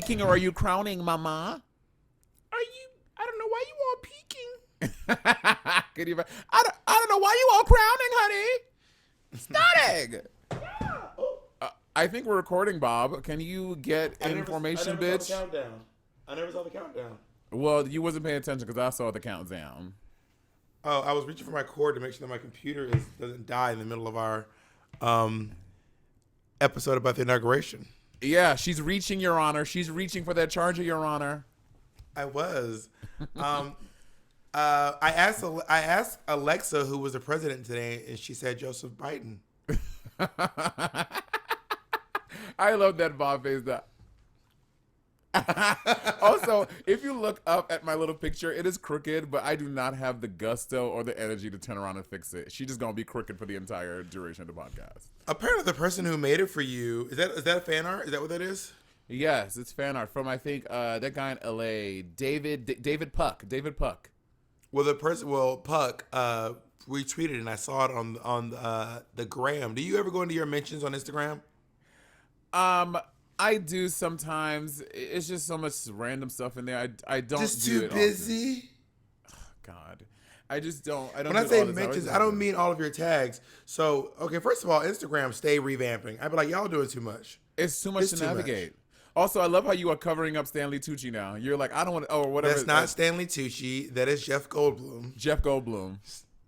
peeking or are you crowning, mama? I don't know why you all peeking. Could you, I don't know why you all crowning, honey. Starting. Yeah. Oh. I think we're recording, Bob. Can you get information, bitch? I never saw the countdown. Well, you wasn't paying attention because I saw the countdown. Oh, I was reaching for my cord to make sure that my computer doesn't die in the middle of our episode about the inauguration. Yeah, she's reaching, Your Honor. She's reaching for that charger, Your Honor. I was. I asked Alexa who was the president today, and she said Joseph Biden. I love that Bob face. Also, if you look up at my little picture, it is crooked, but I do not have the gusto or the energy to turn around and fix it. She's just gonna be crooked for the entire duration of the podcast. Apparently, the person who made it for you is that a fan art? Is that what that is? Yes, it's fan art from I think that guy in LA, David Puck. David Puck. Well, Puck retweeted and I saw it on the gram. Do you ever go into your mentions on Instagram? I do sometimes. It's just so much random stuff in there. I don't just do too it busy. Oh, God, I just don't. I don't. When I say mentions, I don't mean all of your tags. So okay, first of all, Instagram stay revamping. I'd be like, y'all doing too much. It's too much to navigate. Also, I love how you are covering up Stanley Tucci now. You're like, I don't want to. Oh, whatever. That's not Stanley Tucci. That is Jeff Goldblum. Jeff Goldblum.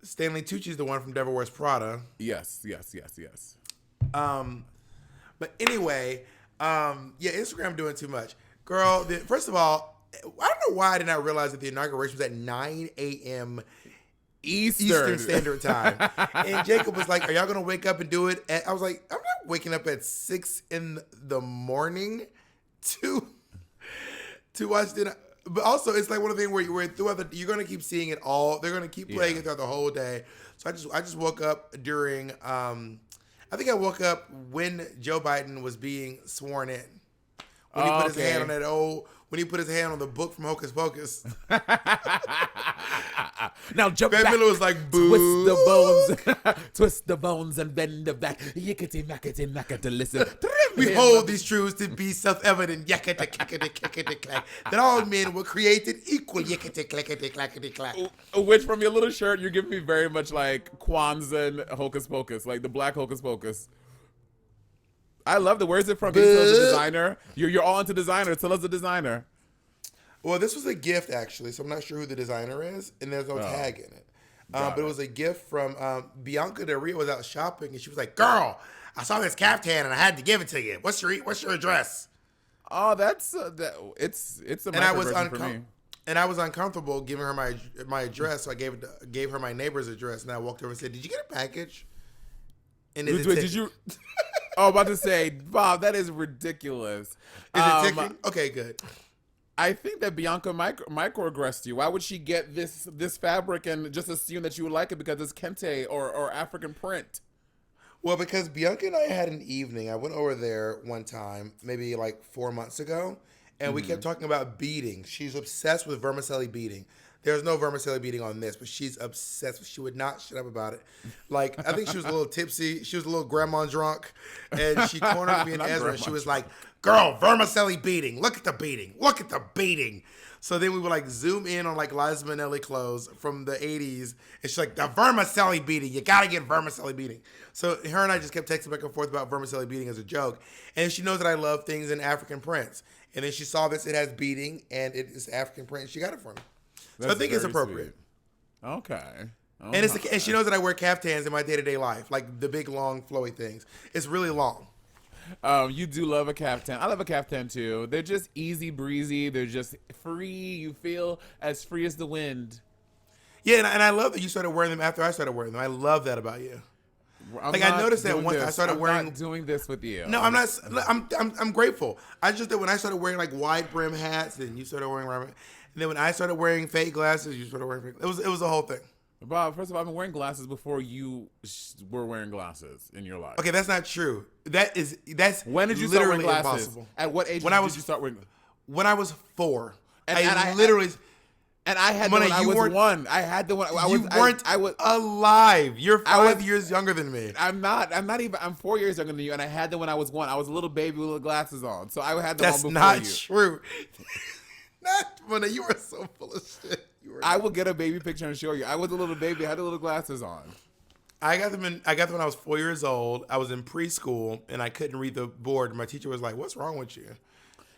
Stanley Tucci is the one from Devil Wears Prada. Yes. But anyway, yeah, Instagram doing too much. Girl, first of all, I don't know why I did not realize that the inauguration was at 9 a.m. Eastern Standard Time. And Jacob was like, are y'all going to wake up and do it? I was like, I'm not waking up at 6 in the morning to watch the... But also, it's like one of the things where throughout you're going to keep seeing it all. They're going to keep playing it throughout the whole day. So I just woke up during... I think I woke up when Joe Biden was being sworn in. When he put his hand on when he put his hand on the book from Hocus Pocus. Now jump Van back. Miller was like, boo. Twist the bones. Twist the bones and bend the back. Yickety mackety mackety listen. We hold these truths to be self-evident. Yakety clackety clackety clack. That all men were created equal. Yakety clackety clackety clack. Which from your little shirt, you're giving me very much like Kwanzaa and Hocus Pocus, like the black Hocus Pocus. I love the. Where's it from? Can you tell us the designer? You're all into designer. Tell us the designer. Well, this was a gift actually, so I'm not sure who the designer is, and there's no tag in it. But it was a gift from Bianca Del Rio. Was out shopping, and she was like, "Girl, I saw this caftan, and I had to give it to you. What's your address?" Oh, that's it's a microversion for me. And I was uncomfortable giving her my address, so I gave her my neighbor's address, and I walked over and said, "Did you get a package?" And did you? Oh, about to say, Bob, that is ridiculous. Is it ticking? Okay, good. I think that Bianca microaggressed you. Why would she get this fabric and just assume that you would like it because it's kente or African print? Well, because Bianca and I had an evening. I went over there one time, maybe like 4 months ago, and we kept talking about beading. She's obsessed with vermicelli beading. There's no vermicelli beading on this, but she's obsessed. She would not shut up about it. Like, I think she was a little tipsy. She was a little grandma drunk, and she cornered me and Ezra, and she was like, "Girl, vermicelli beading. Look at the beading. Look at the beading." So then we would like zoom in on like Liza Minnelli clothes from the 80s. And she's like, "The vermicelli beading. You got to get vermicelli beading." So her and I just kept texting back and forth about vermicelli beading as a joke. And she knows that I love things in African prints. And then she saw this. It has beading, and it is African print. And she got it for me. So I think it's appropriate. Sweet. Okay. And she knows that I wear caftans in my day-to-day life, like the big, long, flowy things. It's really long. You do love a caftan. I love a caftan too. They're just easy breezy. They're just free. You feel as free as the wind. Yeah, and I love that you started wearing them after I started wearing them. I love that about you. I noticed that once I started wearing. I'm not doing this with you. No, I'm not. I'm grateful. I just that when I started wearing like wide brim hats, then you started wearing, and then when I started wearing fake glasses, you started wearing fake. It was a whole thing. Bob, first of all, I've been wearing glasses before you were wearing glasses in your life. Okay, that's not true. That's when did you start wearing glasses? Impossible. At what age did you start wearing? When I was 4. And I literally. And I had Mona, the one I you was weren't- one. I had the one. You weren't alive. You're 5 years younger than me. I'm not. I'm not even. I'm 4 years younger than you, and I had the one I was one. I was a little baby with little glasses on, so I had the That's one before not you. true. Not Mona. You are so full of shit. I will get a baby picture and show you. I was a little baby. I had the little glasses on. I got them when I was 4 years old. I was in preschool and I couldn't read the board. My teacher was like, "What's wrong with you?"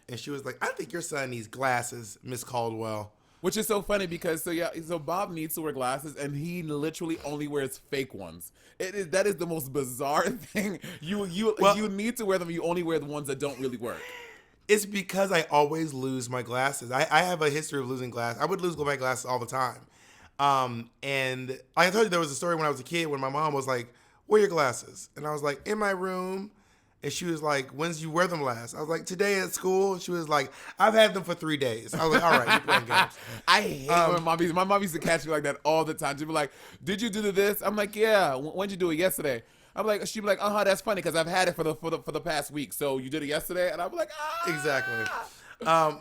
And she was like, "I think your son needs glasses, Miss Caldwell." Which is so funny because so Bob needs to wear glasses and he literally only wears fake ones. That is the most bizarre thing. You need to wear them. You only wear the ones that don't really work. It's because I always lose my glasses. I have a history of losing glasses. I would lose my glasses all the time. And like I told you, there was a story when I was a kid when my mom was like, "Where are your glasses?" And I was like, "In my room." And she was like, "When's you wear them last?" I was like, "Today at school." And she was like, "I've had them for 3 days." I was like, "All right, you're playing games." I hate when my mom used to catch me like that all the time. She'd be like, "Did you do this?" I'm like, "Yeah." When'd you do it? Yesterday. I'm like, she'd be like, that's funny because I've had it for the past week. So you did it yesterday, and I'm like, Exactly. I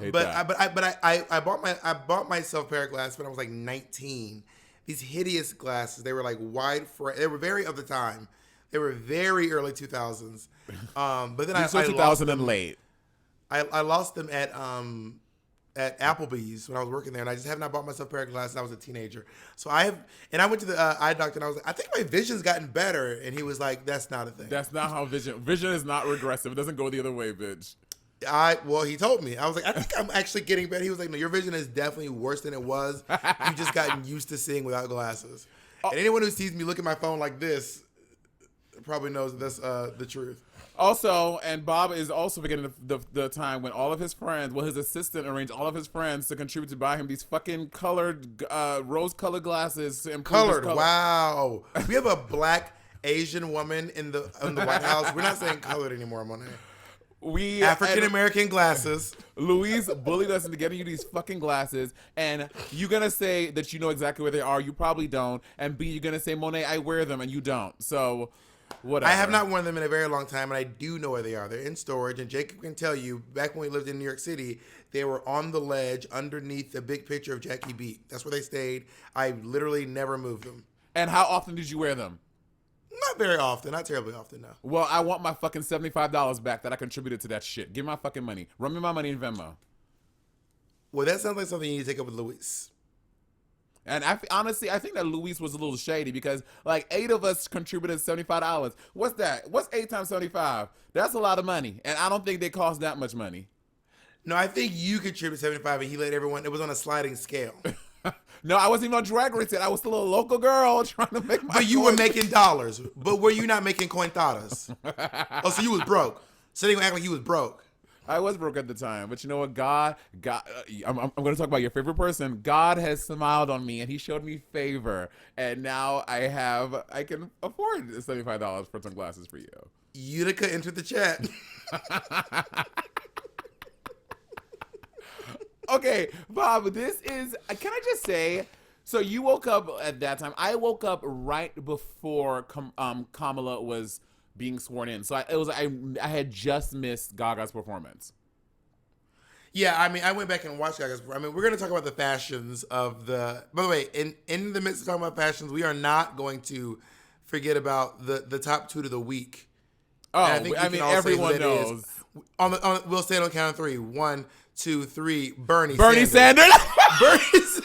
bought myself a pair of glasses when I was like 19. These hideous glasses. They were like wide frame. They were very of the time. They were very early 2000s. But then I 2000 and late. I lost them at Applebee's when I was working there, and I just have not bought myself a pair of glasses. I was a teenager, so I went to the eye doctor, and I was like, "I think my vision's gotten better," and he was like, "That's not a thing. That's not how vision is not regressive. It doesn't go the other way, bitch." He told me. I was like, "I think I'm actually getting better." He was like, "No, your vision is definitely worse than it was. You just gotten used to seeing without glasses." And anyone who sees me look at my phone like this probably knows that's the truth. Also, and Bob is also forgetting the time when all of his friends, his assistant arranged all of his friends to contribute to buy him these fucking colored, rose-colored glasses to improve his color. Wow. We have a black Asian woman in the White House. We're not saying colored anymore, Monet. African American glasses. Louise bullied us into getting you these fucking glasses, and you're gonna say that you know exactly where they are. You probably don't, and B, you're gonna say, "Monet, I wear them," and you don't. So. Whatever. I have not worn them in a very long time, and I do know where they are. They're in storage, and Jacob can tell you, back when we lived in New York City, they were on the ledge underneath the big picture of Jackie Beat. That's where they stayed. I literally never moved them. And how often did you wear them? Not very often. Not terribly often, no. Well, I want my fucking $75 back that I contributed to that shit. Give me my fucking money. Run me my money in Venmo. Well, that sounds like something you need to take up with Luis. And honestly, I think that Luis was a little shady because like 8 of us contributed $75. What's that? What's 8 times 75? That's a lot of money. And I don't think they cost that much money. No, I think you contributed 75 and he let everyone, it was on a sliding scale. No, I wasn't even on Drag Race yet. I was still a local girl trying to make my But you were making dollars. But were you not making cointadas? Oh, so you was broke. So they gonna act like you was broke. I was broke at the time, but you know what? God, I'm going to talk about your favorite person. God has smiled on me, and he showed me favor, and now I can afford $75 for some glasses for you. Utica entered the chat. Okay, Bob, this is, can I just say, so you woke up at that time. I woke up right before Kamala was being sworn in. So I had just missed Gaga's performance. Yeah, I mean, I went back and watched Gaga's. I mean, we're going to talk about the fashions of the. By the way, in the midst of talking about fashions, we are not going to forget about the top 2 to the week. Oh, I mean, everyone knows. We'll say it on count of 3. 1, 2, 3. Bernie Sanders. Bernie Sanders.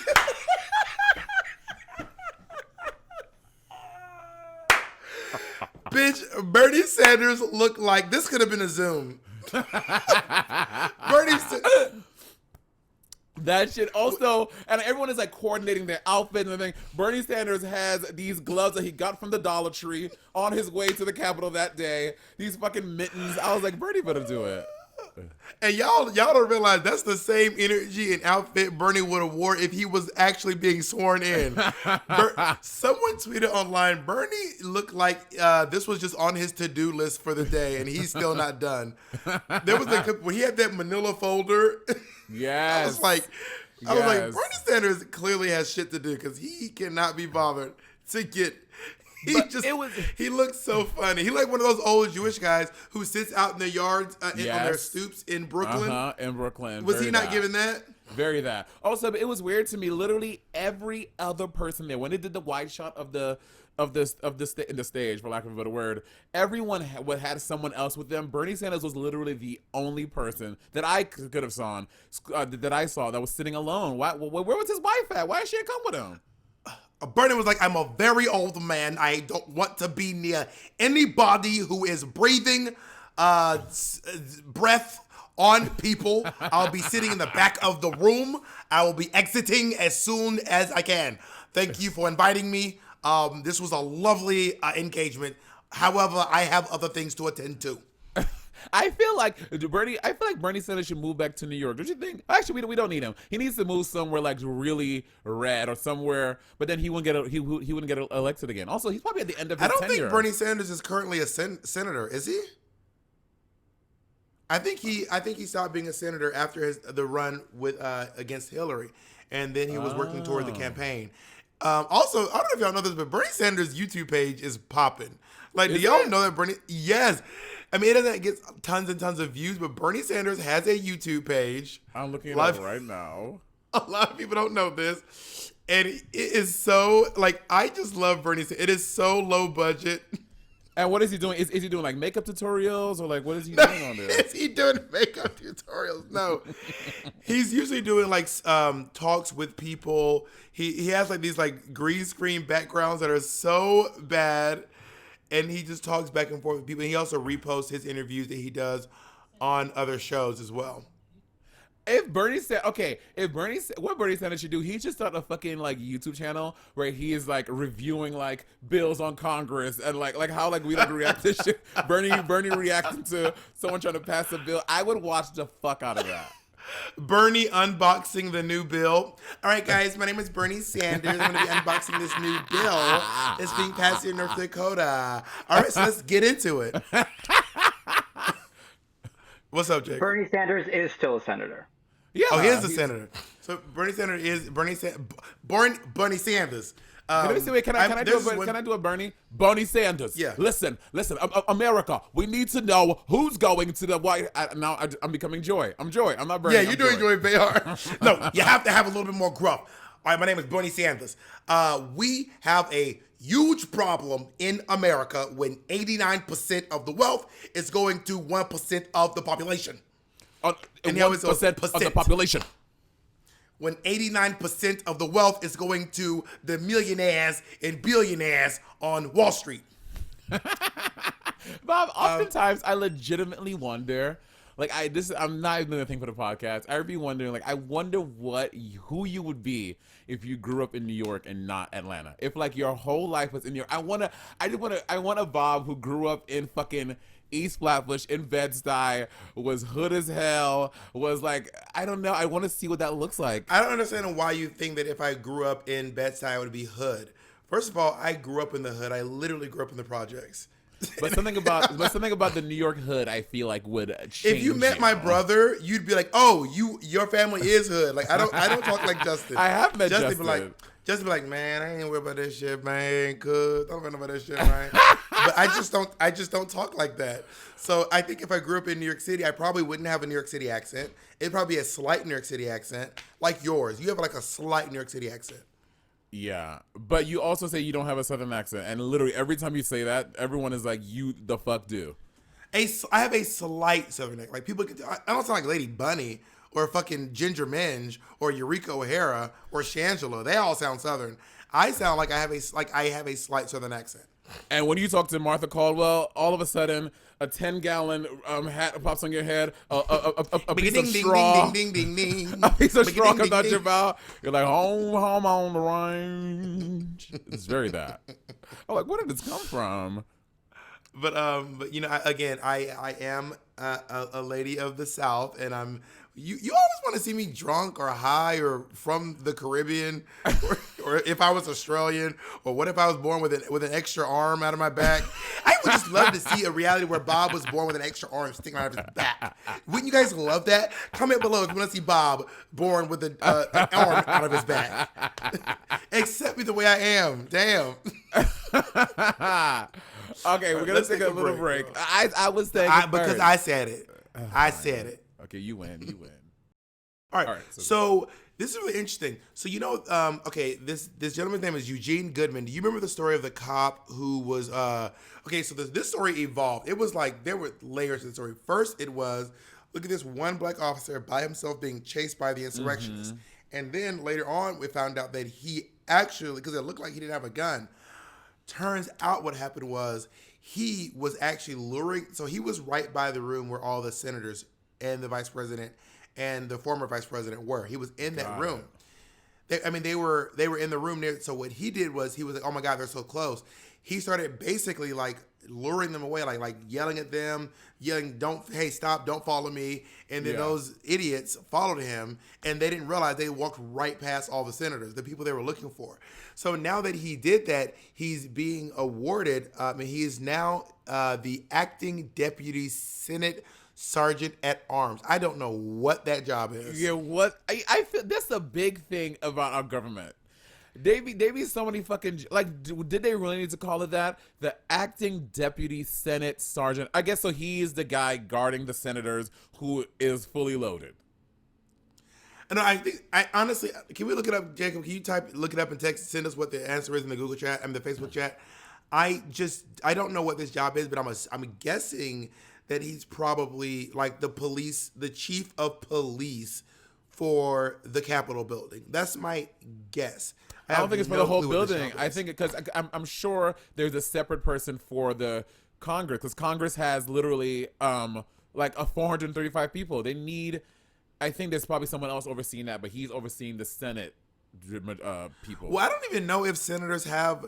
Bitch, Bernie Sanders looked like this could have been a Zoom. That shit also, and everyone is like coordinating their outfit and everything. Bernie Sanders has these gloves that he got from the Dollar Tree on his way to the Capitol that day. These fucking mittens. I was like, Bernie better do it. And y'all don't realize that's the same energy and outfit Bernie would have wore if he was actually being sworn in. Someone tweeted online, Bernie looked like this was just on his to-do list for the day, and he's still not done. There was when he had that manila folder. Yes. I was like, Bernie Sanders clearly has shit to do because he cannot be bothered to get. He looks so funny. He like one of those old Jewish guys who sits out in their yards on their stoops in Brooklyn. In Brooklyn. Was he not giving that? Very that. Also, it was weird to me. Literally every other person there, when they did the wide shot of the in the stage, for lack of a better word, everyone had someone else with them. Bernie Sanders was literally the only person that I could have saw that was sitting alone. Where was his wife at? Why did she come with him? Bernie was like, I'm a very old man. I don't want to be near anybody who is breathing breath on people. I'll be sitting in the back of the room. I will be exiting as soon as I can. Thank you for inviting me. This was a lovely engagement. However, I have other things to attend to. I feel like Bernie Sanders should move back to New York. Don't you think? Actually, we don't need him. He needs to move somewhere like really red or somewhere. But then he wouldn't get elected again. Also, he's probably at the end of his tenure. I don't think Bernie Sanders is currently a senator. Is he? I think he stopped being a senator after the run with against Hillary, and then he was working toward the campaign. Also, I don't know if y'all know this, but Bernie Sanders' YouTube page is popping. Like, do y'all know that Bernie? Yes. I mean, it doesn't get tons and tons of views, but Bernie Sanders has a YouTube page. I'm looking it up right now. A lot of people don't know this. And it is so, like, I just love Bernie Sanders. It is so low budget. And what is he doing? Is he doing, like, makeup tutorials? Or, like, what is he doing on there? Is he doing makeup tutorials? No. He's usually doing, like, talks with people. He has, like, these, like, green screen backgrounds that are so bad. And he just talks back and forth with people. And he also reposts his interviews that he does on other shows as well. What Bernie Sanders should do, he should start a fucking like YouTube channel where he is like reviewing like bills on Congress and like how like we like react to shit. Bernie reacting to someone trying to pass a bill. I would watch the fuck out of that. Bernie unboxing the new bill. All right, guys, my name is Bernie Sanders. I'm going to be unboxing this new bill that's being passed here in North Dakota. All right, so let's get into it. What's up, Jake? Bernie Sanders is still a senator. Yeah, he is a senator. So Bernie Sanders is Bernie Sanders. Can I do a Bernie? Bernie Sanders. Yeah. Listen, America. We need to know who's going to the White. I'm becoming Joy. I'm Joy. I'm not Bernie. Yeah, you're doing Joy Behar. No, you have to have a little bit more gruff. All right, my name is Bernie Sanders. We have a huge problem in America when 89% of the wealth is going to 1% of the population. And 1% of the population. When 89% of the wealth is going to the millionaires and billionaires on Wall Street. Bob, oftentimes I legitimately wonder, like I'm not even gonna think for the podcast. I would be wondering, like, I wonder who you would be if you grew up in New York and not Atlanta. If like your whole life was in New York. I want a Bob who grew up in fucking East Flatbush in Bed-Stuy, was hood as hell, was like, I don't know. I want to see what that looks like. I don't understand why you think that if I grew up in Bed-Stuy, I would be hood. First of all, I grew up in the hood. I literally grew up in the projects. But something about the New York hood, I feel like would change. If you met my brother, you'd be like, "Oh, your family is hood." Like I don't talk like Justin. I have met Justin. Just be like, man, I ain't worried about that shit, man. Good, don't worry about that shit, man. But I just don't talk like that. So I think if I grew up in New York City, I probably wouldn't have a New York City accent. It'd probably be a slight New York City accent, like yours. You have like a slight New York City accent. Yeah, but you also say you don't have a Southern accent, and literally every time you say that, everyone is like, "You the fuck do." I have a slight Southern accent. Like people, I don't sound like Lady Bunny or fucking Ginger Minge or Eureka O'Hara or Shangela. They all sound Southern. I sound like I have a slight Southern accent. And when you talk to Martha Caldwell, all of a sudden, a 10-gallon hat pops on your head, a piece of straw, a piece of straw comes out your mouth. You're like, home on the range. It's very that. I'm like, where did this come from? But you know, I am a lady of the South, and you always want to see me drunk or high or from the Caribbean, or if I was Australian, or what if I was born with an extra arm out of my back? I would just love to see a reality where Bob was born with an extra arm sticking out of his back. Wouldn't you guys love that? Comment below if you want to see Bob born with an arm out of his back. Accept me the way I am. Damn. Okay, we're gonna take a little break. I was saying because I said it. I said it. Okay, you win. All right. All right, So this is really interesting. So okay, this gentleman's name is Eugene Goodman. Do you remember the story of the cop who was okay? So this story evolved. It was like there were layers to the story. First, it was look at this one black officer by himself being chased by the insurrectionists, and then later on we found out that he actually, because it looked like he didn't have a gun. Turns out what happened was he was actually luring. So he was right by the room where all the senators and the vice president and the former vice president were. He was in that room. They were in the room near. So what he did was he was like, "Oh my God, they're so close." He started basically like luring them away, like yelling at them, hey, stop, don't follow me. And then those idiots followed him, and they didn't realize they walked right past all the senators, the people they were looking for. So now that he did that, he's being awarded. He is now the acting deputy Senate Sergeant at Arms. I don't know what that job is. Yeah, what I feel that's a big thing about our government. They be so many fucking like. Did they really need to call it that? The acting deputy Senate Sergeant. I guess so. He's the guy guarding the senators who is fully loaded. No, I honestly, can we look it up, Jacob? Can you look it up and text, send us what the answer is in the Google chat and the Facebook chat? I don't know what this job is, but I'm guessing that he's probably like the chief of police for the Capitol building. That's my guess. I don't think it's for the whole building. I think because I'm sure there's a separate person for the Congress, because Congress has literally like 435 people. They need. I think there's probably someone else overseeing that, but he's overseeing the Senate people. Well, I don't even know if senators have.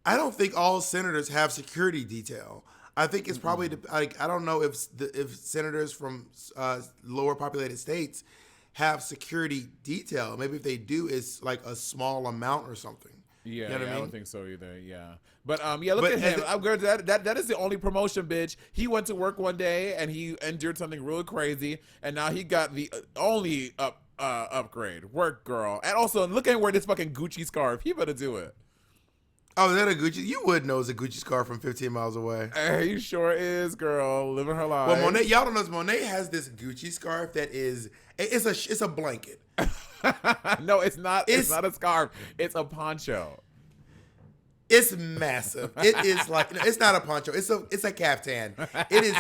I don't think all senators have security detail. I think it's probably like I don't know if senators from lower populated states have security detail. Maybe if they do, it's like a small amount or something. Yeah, you know what I mean? I don't think so either. Yeah, but look at him. That is the only promotion, bitch. He went to work one day and he endured something really crazy, and now he got the only upgrade. Work, girl. And also, look at him wearing this fucking Gucci scarf. He better do it. Oh, is that a Gucci? You would know it's a Gucci scarf from 15 miles away. He sure is, girl. Living her life. Well, Monet, y'all don't know this. Monet has this Gucci scarf that is it's a blanket. No, it's not. It's not a scarf. It's a poncho. It's massive. It is like it's not a poncho. It's a caftan. It is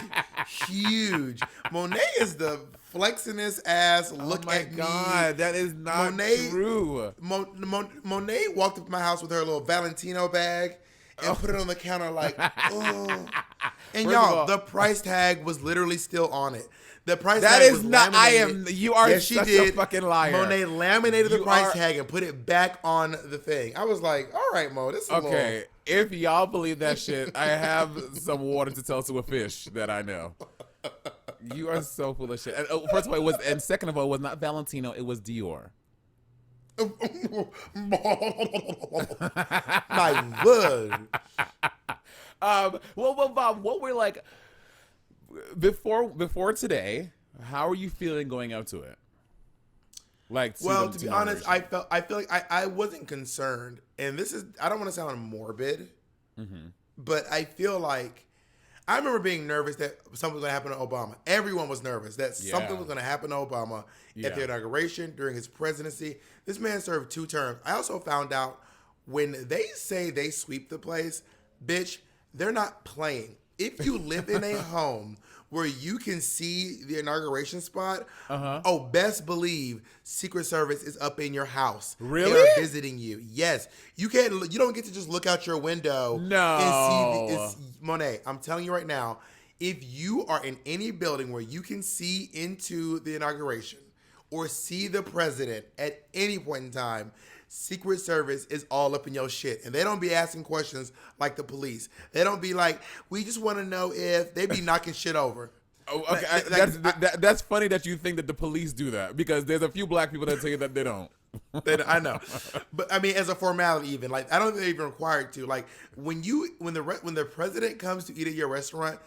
huge. Monet is the flexingest ass. Look at me. Oh my God, that is not true. Monet walked up to my house with her little Valentino bag and put it on the counter like, oh. And y'all, the price tag was literally still on it. The price tag was laminated. You are such a fucking liar. Monet laminated the price tag and put it back on the thing. I was like, all right, Mo, this is okay. If y'all believe that shit, I have some water to tell to a fish that I know. You are so full of shit. And, first of all, and second of all, it was not Valentino, it was Dior. My word. Well, Bob, what we're like before today, how are you feeling going up to it? Like, to be honest, I feel like I wasn't concerned, and this is, I don't want to sound morbid, but I feel like I remember being nervous that something was going to happen to Obama. Everyone was nervous that something was going to happen to Obama at the inauguration, during his presidency. This man served 2 terms. I also found out when they say they sweep the place, bitch, they're not playing. If you live in a home where you can see the inauguration spot, best believe Secret Service is up in your house. Really? They are visiting you. Yes. You don't get to just look out your window and see Monet, I'm telling you right now, if you are in any building where you can see into the inauguration or see the president at any point in time, Secret Service is all up in your shit. And they don't be asking questions like the police. They don't be like, we just want to know if they be knocking shit over. Oh, okay. That's funny that you think that the police do that, because there's a few black people that tell you that they don't. I know. But I mean, as a formality even, like, I don't think they're even required to. Like, when the president comes to eat at your restaurant,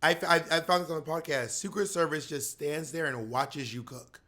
I found this on the podcast, Secret Service just stands there and watches you cook.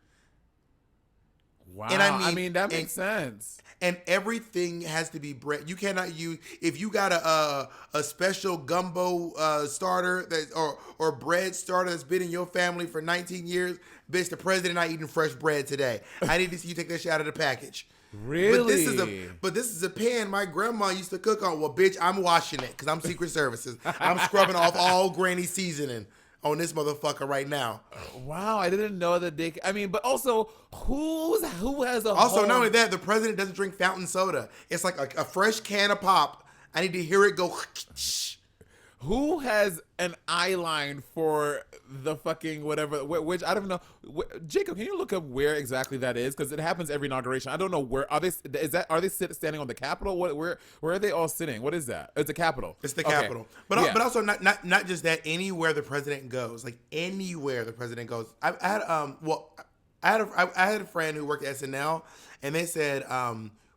Wow. And I mean, that makes sense. And everything has to be bread. You cannot use if you got a special gumbo starter that or bread starter that's been in your family for 19 years. Bitch, the president not eating fresh bread today. I need to see you take that shit out of the package. Really? But this is a pan my grandma used to cook on. Well, bitch, I'm washing it because I'm Secret Services. I'm scrubbing off all granny seasoning on this motherfucker right now. Wow, I didn't know that they. I mean, but also, who has a Also, home? not only that, the president doesn't drink fountain soda. It's like a fresh can of pop. I need to hear it go. Who has an eye line for the fucking whatever? Which I don't know. Jacob, can you look up where exactly that is? Because it happens every inauguration. I don't know where are they. Are they standing on the Capitol? Where are they all sitting? What is that? It's the Capitol. It's the Okay. Capitol. But also not just that. Anywhere the president goes, like anywhere the president goes. I had a friend who worked at SNL, and they said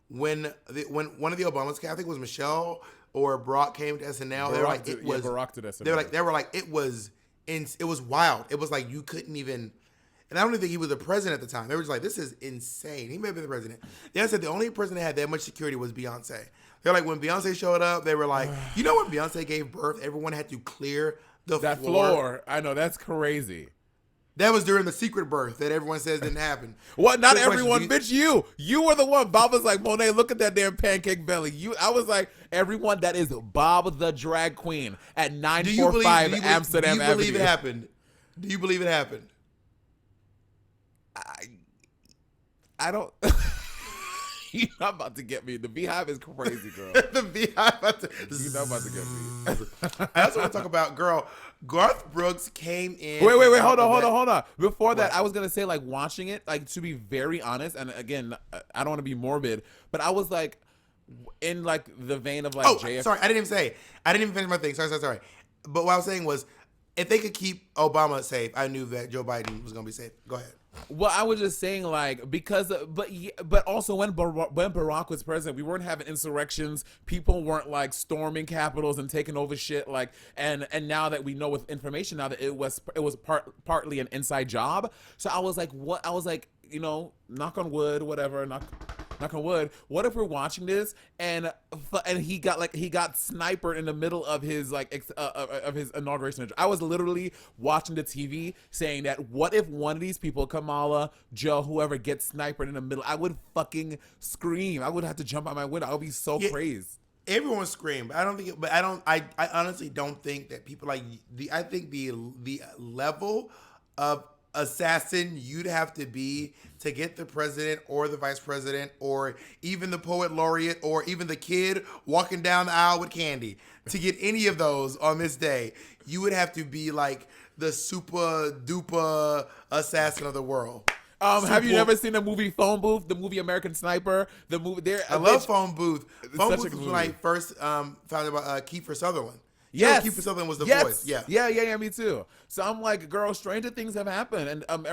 when one of the Obamas, I think it was Michelle or Barack came to SNL, they were like it was. Barack did SNL. They were like it was wild. It was like you couldn't even. And I don't even think he was the president at the time. They were just like, this is insane. He may have been the president. They said the only person that had that much security was Beyonce. They're like, when Beyonce showed up, they were like, you know, when Beyonce gave birth, everyone had to clear that floor. I know, that's crazy. That was during the secret birth that everyone says didn't happen. What? Not Quick everyone, question, bitch. You were the one. Bob was like, Monet, look at that damn pancake belly. I was like, everyone. That is Bob the drag queen at 945 Amsterdam Avenue. Do you believe it happened? Do you believe it happened? I don't. You're not about to get me. The Beehive is crazy, girl. The Beehive. You're not about to get me. I also want to talk about, girl, Garth Brooks came in. Wait. Hold on. Before that, I was going to say, like, watching it, like, to be very honest, and again, I don't want to be morbid, but I was, like, in, like, the vein of, like, JFK. Sorry. I didn't even finish my thing. Sorry. But what I was saying was, if they could keep Obama safe, I knew that Joe Biden was going to be safe. Go ahead. Well, I was just saying, like, because, but also when Barack was president, we weren't having insurrections. People weren't like storming capitals and taking over shit. Like, and now that we know with information now that it was partly an inside job. So I was like, what? I was like, you know, knock on wood, whatever, knock on wood. What if we're watching this and he got sniped in the middle of his of his inauguration? I was literally watching the TV saying that what if one of these people, Kamala, Joe, whoever, gets sniped in the middle? I would fucking scream. I would have to jump out my window. I would be so crazed. Everyone screamed. I honestly don't think that people like I think the level of assassin you'd have to be to get the president or the vice president or even the poet laureate or even the kid walking down the aisle with candy. To get any of those on this day, you would have to be like the super duper assassin of the world. Have you never seen the movie Phone Booth? The movie American Sniper? The movie there. I love Phone Booth. Phone Booth was movie. when I first found out about Kiefer Sutherland. Yes, Kiefer Sutherland was the voice. Yeah, me too. So I'm like, girl, stranger things have happened, and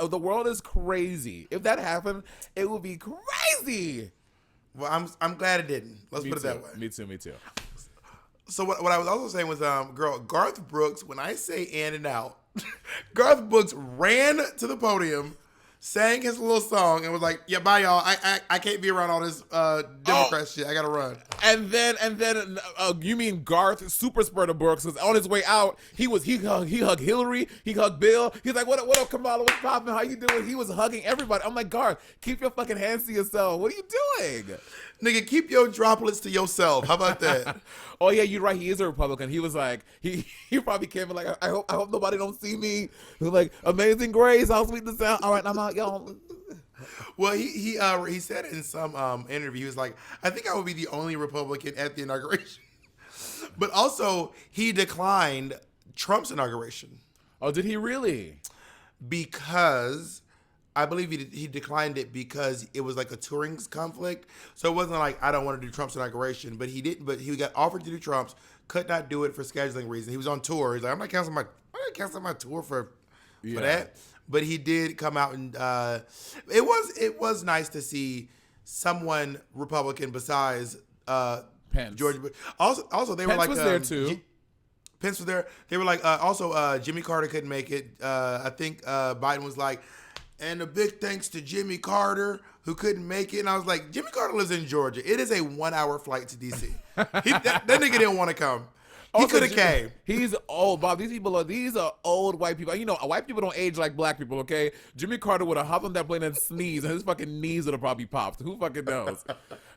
the world is crazy. If that happened, it would be crazy. Well, I'm glad it didn't. Let's put it that way. Me too. So what I was also saying was, girl, Garth Brooks. When I say in and out, Garth Brooks ran to the podium, sang his little song, and was like, "Yeah, bye, y'all. I can't be around all this Democrat shit. I gotta run." And then you mean Garth Super Spreader Brooks was on his way out. He hugged Hillary. He hugged Bill. He's like, "What up, Kamala? What's poppin'? How you doing?" He was hugging everybody. I'm like, Garth, keep your fucking hands to yourself. What are you doing? Nigga, keep your droplets to yourself. How about that? Oh yeah, you're right. He is a Republican. He was like, he probably came in like, I hope nobody don't see me. He was like, Amazing Grace, how sweet the sound. All right, I'm out, y'all. Well, he said in some interview, he was like, I think I would be the only Republican at the inauguration. But also, he declined Trump's inauguration. Oh, did he really? Because I believe he declined it because it was like a touring conflict. So it wasn't like, I don't want to do Trump's inauguration, but he didn't. But he got offered to do Trump's, could not do it for scheduling reasons. He was on tour. He's like, I'm not canceling my tour for that. But he did come out and it was nice to see someone Republican besides Pence. George Bush. Also they Pence were like was there too. Pence was there. They were like also Jimmy Carter couldn't make it. I think Biden was like, And a big thanks to Jimmy Carter, who couldn't make it. And I was like, Jimmy Carter lives in Georgia. It is a 1-hour flight to D.C. That nigga didn't want to come. He could have came. He's old, Bob. These are old white people. You know, white people don't age like black people, okay? Jimmy Carter would have hopped on that plane and sneezed, and his fucking knees would have probably popped. Who fucking knows?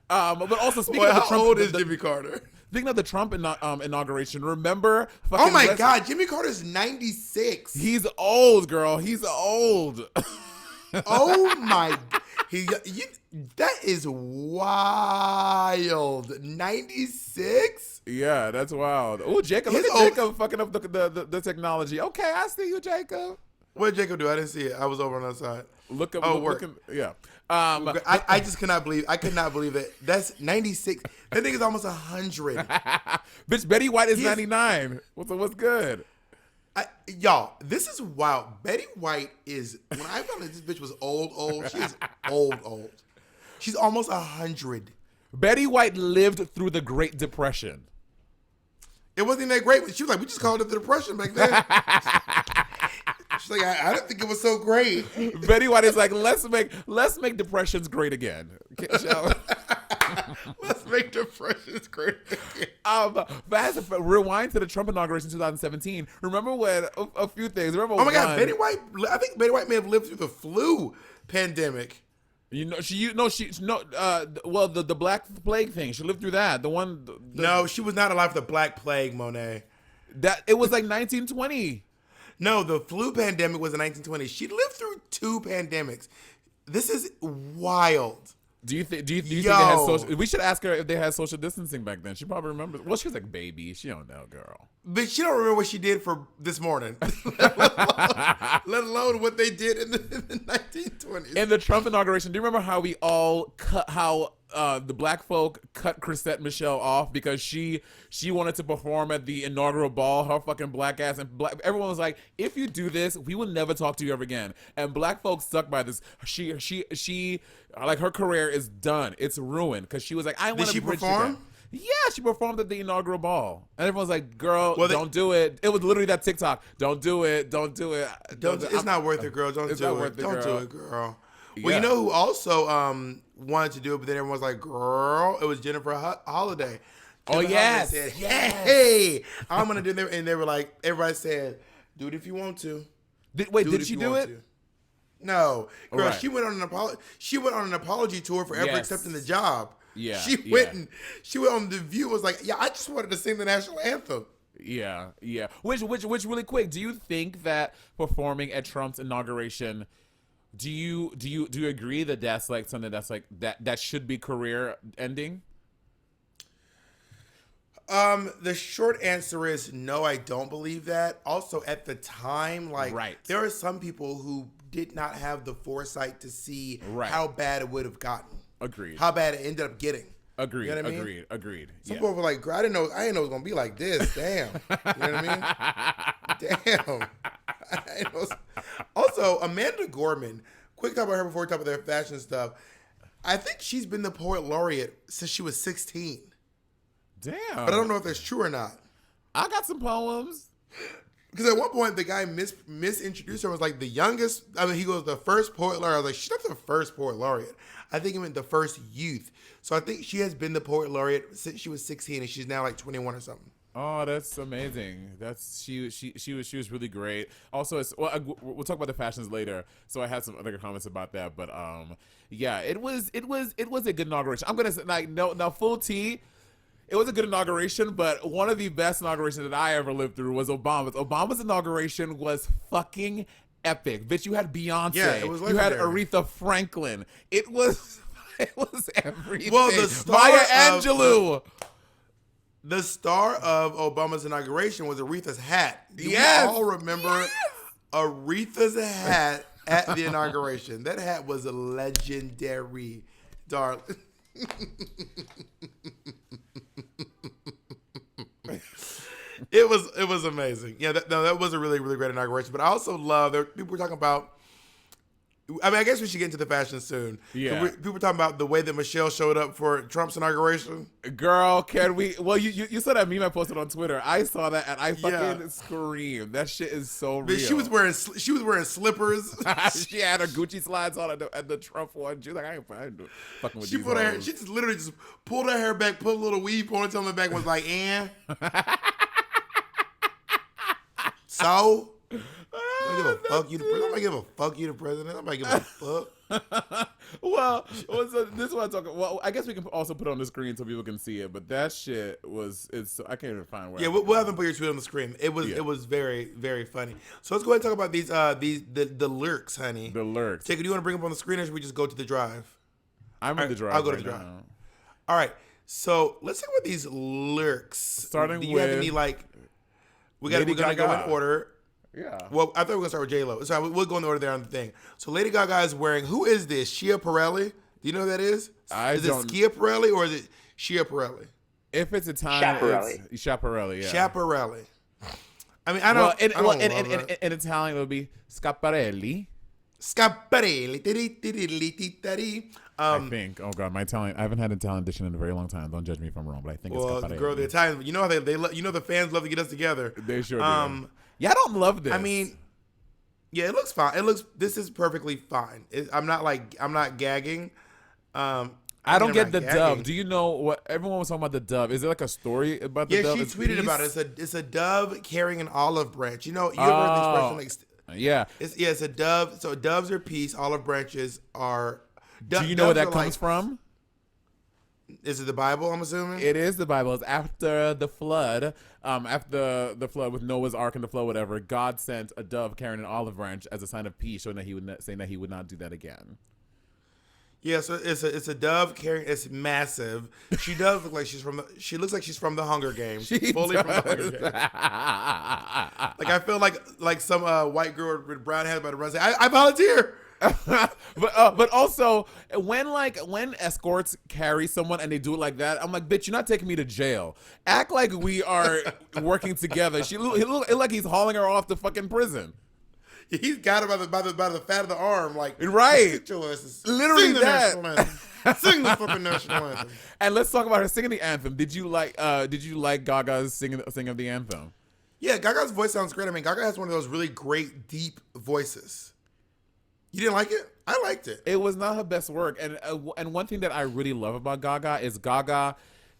But also, speaking of the how Trump, old is Jimmy Carter? Speaking of the Trump inauguration, remember? Oh my God, Jimmy Carter's 96. He's old, girl. He's old. Oh my, that is wild. 96? Yeah, that's wild. Oh, Jacob, look at Jacob fucking up the technology. Okay, I see you, Jacob. What did Jacob do? I didn't see it. I was over on the side. Look up. Yeah. I just cannot believe. I could not believe it. That's 96. That nigga's almost 100. Bitch, Betty White is 99. What's good? Y'all, this is wild. Betty White is, when I found out this bitch was old, she is old. She's almost 100. Betty White lived through the Great Depression. It wasn't that great, but she was like, we just called it the Depression back then. She's like, I didn't think it was so great. Betty White is like, let's make depressions great again. Let's make depressions great again. But as a rewind to the Trump inauguration in 2017, remember when a few things. Remember? Oh my God, Betty White. I think Betty White may have lived through the flu pandemic. You know, well, the Black Plague thing. She lived through that. The one. No, she was not alive for the Black Plague, Monet. That it was like 1920. No, the flu pandemic was in 1920. She lived through 2 pandemics. This is wild. Do you think they had social? We should ask her if they had social distancing back then. She probably remembers. Well, she was like baby. She don't know, girl. But she don't remember what she did for this morning. let alone what they did in the 1920s. In the Trump inauguration, do you remember how we all cut the black folk cut Chrisette Michele off because she wanted to perform at the inaugural ball, her fucking black ass, and everyone was like, if you do this, we will never talk to you ever again. And black folks stuck by this. She like, her career is done. It's ruined because she was like, I want to bridge perform? Yeah, she performed at the inaugural ball. And everyone's like, girl, don't do it. It was literally that TikTok. Don't do it. Don't do it. It's not worth it, girl. Don't do it, girl. Well, you know who also wanted to do it, but then everyone was like, girl, it was Jennifer Holiday. Oh, yes. Said, hey, I'm going to do it. And they were like, everybody said, do it if you want to. Did she do it? No. Girl, right. She went on an apology tour for ever accepting the job. Yeah. She went on The View, was like, yeah, I just wanted to sing the national anthem. Yeah. Which really quick, do you think that performing at Trump's inauguration, do you agree that that's like something that's like that should be career ending? The short answer is no, I don't believe that. Also, at the time, there are some people who did not have the foresight to see how bad it would have gotten. Agreed. How bad it ended up getting. Agreed. You know what I mean? Agreed. Some people were like, I didn't know it was gonna be like this. Damn. You know what I mean? Damn. I know. Also, Amanda Gorman, quick talk about her before we talk about their fashion stuff. I think she's been the poet laureate since she was 16. Damn. But I don't know if that's true or not. I got some poems. Because at one point, the guy misintroduced her, was like the youngest. I mean, he goes, the first poet laureate. I was like, she's not the first poet laureate. I think he meant the first youth. So I think she has been the poet laureate since she was 16, and she's now like 21 or something. Oh, that's amazing. She was really great. Also, we'll talk about the fashions later. So I had some other comments about that, but yeah, it was a good inauguration. I'm gonna say, like, no full tea. It was a good inauguration, but one of the best inaugurations that I ever lived through was Obama's. Obama's inauguration was fucking epic. Bitch, you had Beyonce. Yeah, it was legendary. You had Aretha Franklin. It was everything. Well, Maya Angelou. The star of Obama's inauguration was Aretha's hat. Do we all remember Aretha's hat at the inauguration? That hat was legendary, darling. It was amazing. Yeah, that was a really, really great inauguration. But I also love, people were talking about, I mean, I guess we should get into the fashion soon. Yeah. People talking about the way that Michelle showed up for Trump's inauguration. Girl, can we? Well, you saw that meme I posted on Twitter. I saw that and I fucking screamed. That shit is so real. But she was wearing slippers. She had her Gucci slides on at the Trump one. She was like, I ain't fucking with She these put her hair, hoes. she just literally just pulled her hair back, put a little weave ponytail on the back, was like, So I don't give a fuck you. I'm gonna give a fuck you, the president. I'm gonna give a fuck. Well, so this is what I'm talking. Well, I guess we can also put it on the screen so people can see it. But that shit it's. I can't even find where. Yeah, we'll have them put your tweet on the screen. It was very, very funny. So let's go ahead and talk about the lyrics, honey. The lyrics. Take it. Do you want to bring them on the screen, or should we just go to the drive? I'm in the drive. I'll go to right the drive. now. All right. So let's talk about these lyrics. Starting Do you have with any we're gonna go Gaga. in order. Yeah. Well, I thought we were gonna start with J-Lo. So we'll go in the order there on the thing. So Lady Gaga is wearing. Who is this? Schiaparelli. Do you know who that is? Is it Schiaparelli or is it Schiaparelli? If it's Italian, it's Schiaparelli. Yeah. Schiaparelli. I mean, I don't. In Italian, it would be Schiaparelli. Schiaparelli. I think. Oh God, my Italian. I haven't had Italian diction in a very long time. Don't judge me if I'm wrong, but I think it's Schiaparelli. Girl, the Italians. You know how they the fans love to get us together. They sure do. Yeah, I don't love this. I mean, yeah, it looks fine. This is perfectly fine. I'm not gagging. I don't get the dove. Do you know what everyone was talking about the dove? Is it like a story about the dove? Yeah, she tweeted about it. It's a dove carrying an olive branch. You know, you ever heard the expression yeah. It's a dove. So doves are peace. Olive branches are. Do you know where that comes from? Is it the Bible? I'm assuming it is the Bible. It's after the flood. After the flood with Noah's Ark and the flood, whatever. God sent a dove carrying an olive branch as a sign of peace, showing that saying that he would not do that again. Yeah, so it's a dove carrying. It's massive. She does look like she looks like she's from the Hunger Games. Fully from the Hunger Games. Like I feel like some white girl with brown hair about to run and say, I volunteer. but also when escorts carry someone and they do it like that, I'm like, bitch, you're not taking me to jail. Act like we are working together. He look like he's hauling her off to fucking prison. He's got her by the fat of the arm, like right. Literally sing that. Sing the fucking national anthem. And let's talk about her singing the anthem. Did you like Gaga's singing of the anthem? Yeah, Gaga's voice sounds great. I mean, Gaga has one of those really great deep voices. You didn't like it? I liked it. It was not her best work, and one thing that I really love about Gaga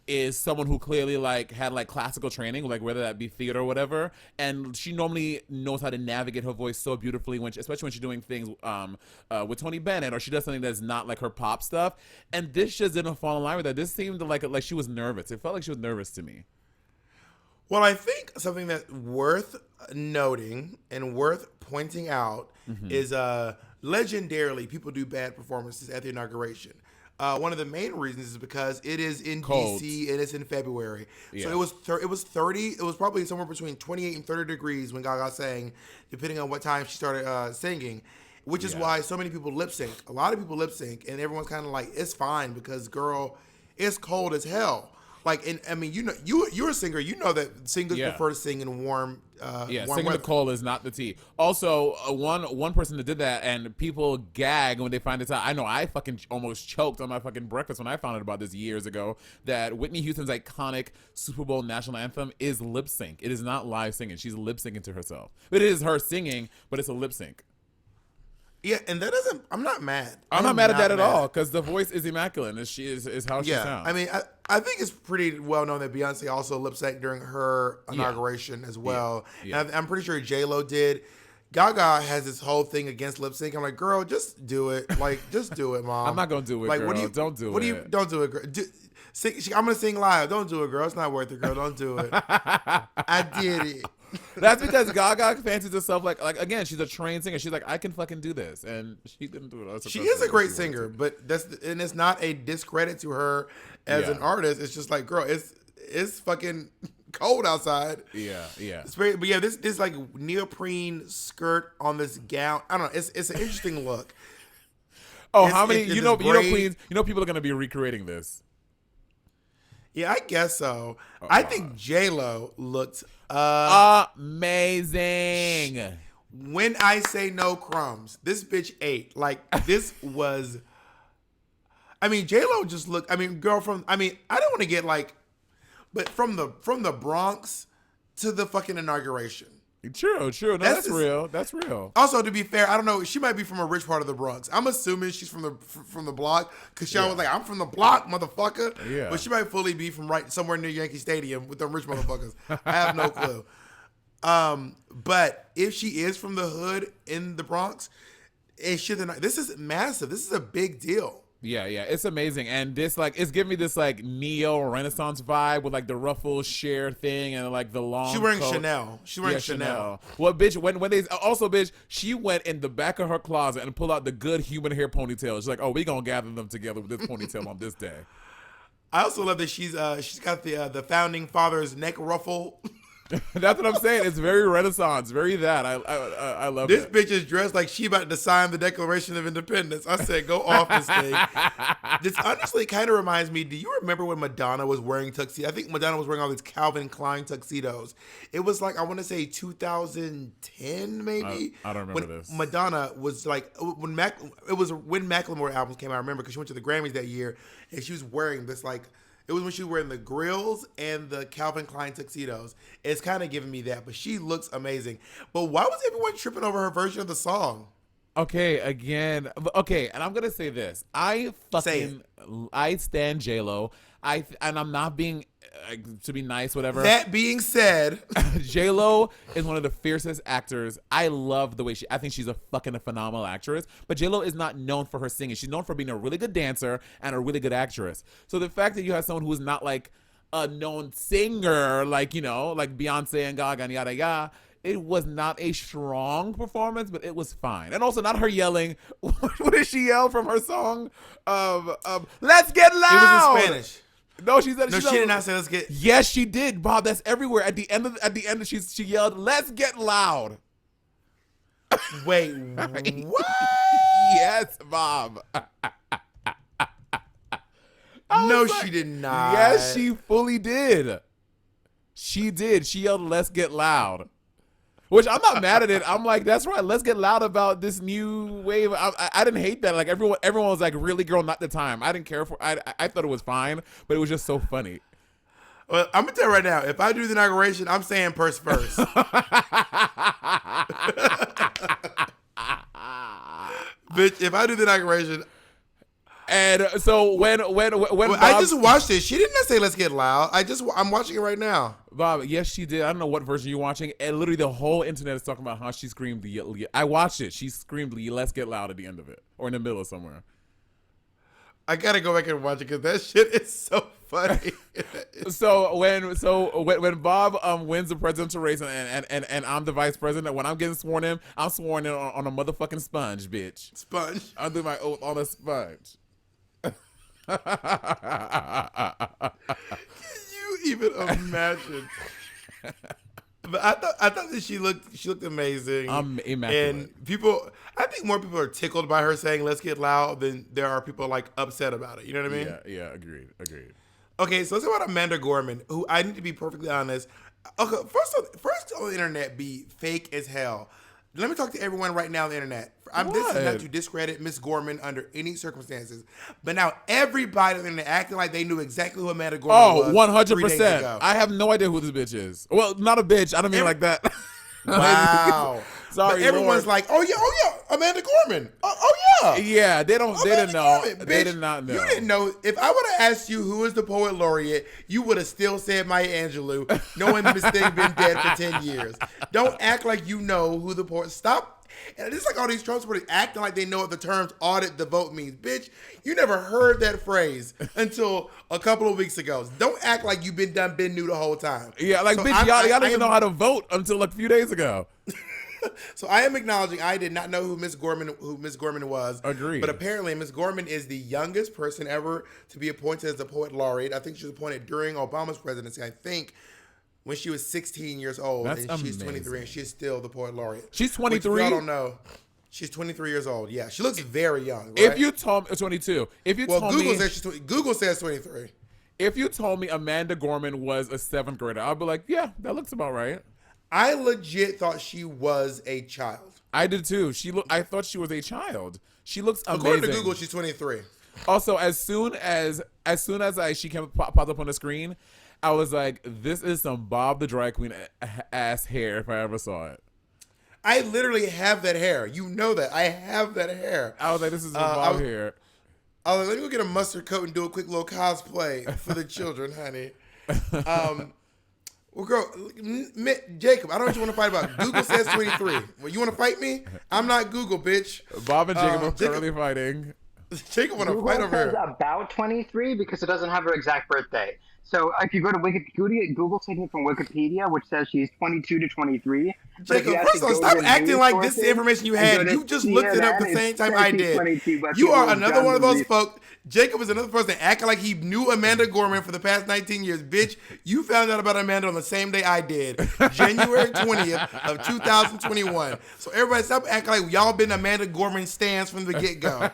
is someone who clearly had classical training, whether that be theater or whatever, and she normally knows how to navigate her voice so beautifully especially when she's doing things with Tony Bennett, or she does something that's not like her pop stuff. And this just didn't fall in line with that. This seemed like she was nervous. It felt like she was nervous to me. Well, I think something that's worth noting and worth pointing out is legendarily people do bad performances at the inauguration. One of the main reasons is because it is in cold. DC and it's in February. Yeah. So it was 30. It was probably somewhere between 28 and 30 degrees when Gaga sang, depending on what time she started singing, which is why so many people lip sync. A lot of people lip sync, and everyone's kind of like, it's fine because, girl, it's cold as hell. I mean, you know, you're a singer. You know that singers prefer to sing in warm. Warm singing weather. the cold is not the tea. Also, one person that did that, and people gag when they find this out. I know I fucking almost choked on my fucking breakfast when I found out about this years ago. That Whitney Houston's iconic Super Bowl national anthem is lip sync. It is not live singing. She's lip syncing to herself. It is her singing, but it's a lip sync. Yeah, and that doesn't. I'm not mad. I'm not mad at that at all because the voice is immaculate. And she is how she sounds. I mean, I think it's pretty well known that Beyonce also lip synced during her inauguration as well. Yeah. And I'm pretty sure J-Lo did. Gaga has this whole thing against lip sync. I'm like, girl, just do it. Just do it, mom. I'm not gonna do it, girl. Don't do it. Don't do it, girl. I'm gonna sing live. Don't do it, girl. It's not worth it, girl. Don't do it. I did it. That's because Gaga fancies herself like again, she's a trained singer. She's like, I can fucking do this, and she didn't do it. She is a great singer, but it's not a discredit to her as an artist. It's just like, girl, it's fucking cold outside. Yeah. But yeah, this like neoprene skirt on this gown. I don't know. It's an interesting look. Oh, how many? You know, Queens. You know, people are gonna be recreating this. Yeah, I guess so. I think J-Lo looked amazing. When I say no crumbs, this bitch ate. Like, this was... I mean, J-Lo just looked... I mean, girl from... I mean, I don't want to get like... But from the Bronx to the fucking inauguration. True. No, that's real. That's real. Also, to be fair, I don't know. She might be from a rich part of the Bronx. I'm assuming she's from the block because she was like, "I'm from the block, motherfucker." Yeah. But she might fully be from right somewhere near Yankee Stadium with them rich motherfuckers. I have no clue. But if she is from the hood in the Bronx, this is massive. This is a big deal. Yeah, it's amazing, and this like it's giving me this like neo Renaissance vibe with like the ruffles share thing and like the long. She's wearing coat. Chanel. She's wearing Chanel. Well, bitch, when they also, bitch, she went in the back of her closet and pulled out the good human hair ponytail. She's like, oh, we gonna gather them together with this ponytail on this day. I also love that she's got the founding father's neck ruffle. That's what I'm saying. It's very Renaissance, very that. I love this it. Bitch is dressed like she about to sign the Declaration of Independence. I said, go off this thing. This honestly kind of reminds me. Do you remember when Madonna was wearing tuxedos? I think Madonna was wearing all these Calvin Klein tuxedos. It was like, I want to say 2010 maybe. I don't remember this. Madonna was like when Macklemore albums came out. I remember because she went to the Grammys that year and she was wearing this like. It was when she was wearing the grills and the Calvin Klein tuxedos. It's kind of giving me that, but she looks amazing. But why was everyone tripping over her version of the song? Okay, and I'm gonna say this. I stand J-Lo. And I'm not being to be nice, whatever. That being said, J-Lo is one of the fiercest actors. I love the way I think she's a fucking phenomenal actress. But J-Lo is not known for her singing. She's known for being a really good dancer and a really good actress. So the fact that you have someone who is not like a known singer, like, you know, like Beyonce and Gaga and yada yada, it was not a strong performance, but it was fine. And also not her yelling. What did she yell from her song? Let's get loud. It was in Spanish. No, she said. No, she did not say let's get. Yes, she did, Bob. That's everywhere. At the end, she yelled, "Let's get loud." Wait, what? Yes, Bob. No, she did not. Yes, she fully did. She did. She yelled, "Let's get loud." Which I'm not mad at it. I'm like, that's right. Let's get loud about this new wave. I didn't hate that. Like everyone was like, really, girl, not the time. I didn't care for. I thought it was fine, but it was just so funny. Well, I'm gonna tell you right now. If I do the inauguration, I'm saying purse first. Bitch, if I do the inauguration. And so when Bob, I just watched it. She didn't say let's get loud. I'm watching it right now. Bob, yes, she did. I don't know what version you're watching. And literally the whole internet is talking about how she screamed I watched it. She screamed let's get loud at the end of it. Or in the middle somewhere. I gotta go back and watch it because that shit is so funny. So when Bob wins the presidential race and I'm the vice president, when I'm getting sworn in, I'm sworn in on a motherfucking sponge, bitch. Sponge. I'll do my oath on a sponge. Can you even imagine? But I thought that she looked amazing. Immaculate. And I think more people are tickled by her saying "let's get loud" than there are people like upset about it. You know what I mean? Yeah. Agreed. Okay, so let's talk about Amanda Gorman, who I need to be perfectly honest. Okay, first on the internet be fake as hell. Let me talk to everyone right now on the internet. This is not to discredit Miss Gorman under any circumstances. But now everybody on the internet acting like they knew exactly who Amanda Gorman was. 100%. I have no idea who this bitch is. Well, not a bitch. I don't mean like that. Wow. Sorry, but everyone's Lord. like, oh yeah, Amanda Gorman. Oh yeah. Yeah, they didn't know. Gorman, they did not know. You didn't know. If I would have asked you who is the poet laureate, you would have still said Maya Angelou, knowing this thing been dead for 10 years. Don't act like you know who the poet. Stop. And it's like all these Trump supporters acting like they know what the terms audit the vote means. Bitch, you never heard that phrase until a couple of weeks ago. Don't act like you've been new the whole time. Yeah, like, so bitch, y'all didn't even know how to vote until like a few days ago. So I am acknowledging I did not know who Miss Gorman was. Agreed. But apparently Miss Gorman is the youngest person ever to be appointed as the poet laureate. I think she was appointed during Obama's presidency. I think when she was 16 years old. That's and amazing. She's 23 and she's still the poet laureate. She's 23? Y'all don't know. She's 23 years old. Yeah, she looks very young. Right? If you told me 22, Google says 23. If you told me Amanda Gorman was a 7th grader, I'd be like, yeah, that looks about right. I legit thought she was a child. I did too. I thought she was a child. She looks amazing. According to Google, she's 23. Also, as soon as she popped up on the screen, I was like, "This is some Bob the Drag Queen ass hair if I ever saw it." I literally have that hair. You know that. I have that hair. I was like, "This is some Bob hair." I was like, let me go get a mustard coat and do a quick little cosplay for the children, honey. Well, girl, Jacob, I don't know what you want to fight about. Google says 23. Well, you want to fight me? I'm not Google, bitch. Bob and Jacob are currently fighting. Jacob want to Google fight over says here. about 23 because it doesn't have her exact birthday. So if you go to Wikipedia, Google's taking it from Wikipedia, which says she's 22 to 23. Jacob, first of all, stop acting like this is information you had. You just looked it up the same time I did. You are another one of those folks. Jacob is another person acting like he knew Amanda Gorman for the past 19 years. Bitch, you found out about Amanda on the same day I did, January 20th of 2021. So everybody stop acting like y'all been Amanda Gorman stans from the get-go.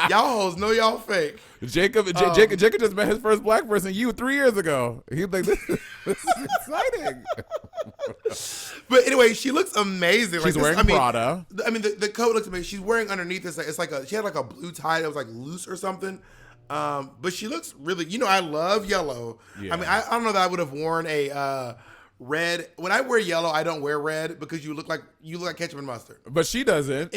Y'all hoes know y'all fake. Jacob just met his first black person 3 years ago. He's like, this is exciting. But anyway, she looks amazing. She's wearing Prada. I mean, the coat looks amazing. She's wearing underneath this, she had like a blue tie that was like loose or something. But she looks really, I love yellow. Yeah. I mean, I don't know that I would have worn a red. When I wear yellow, I don't wear red because you look like ketchup and mustard. But she doesn't.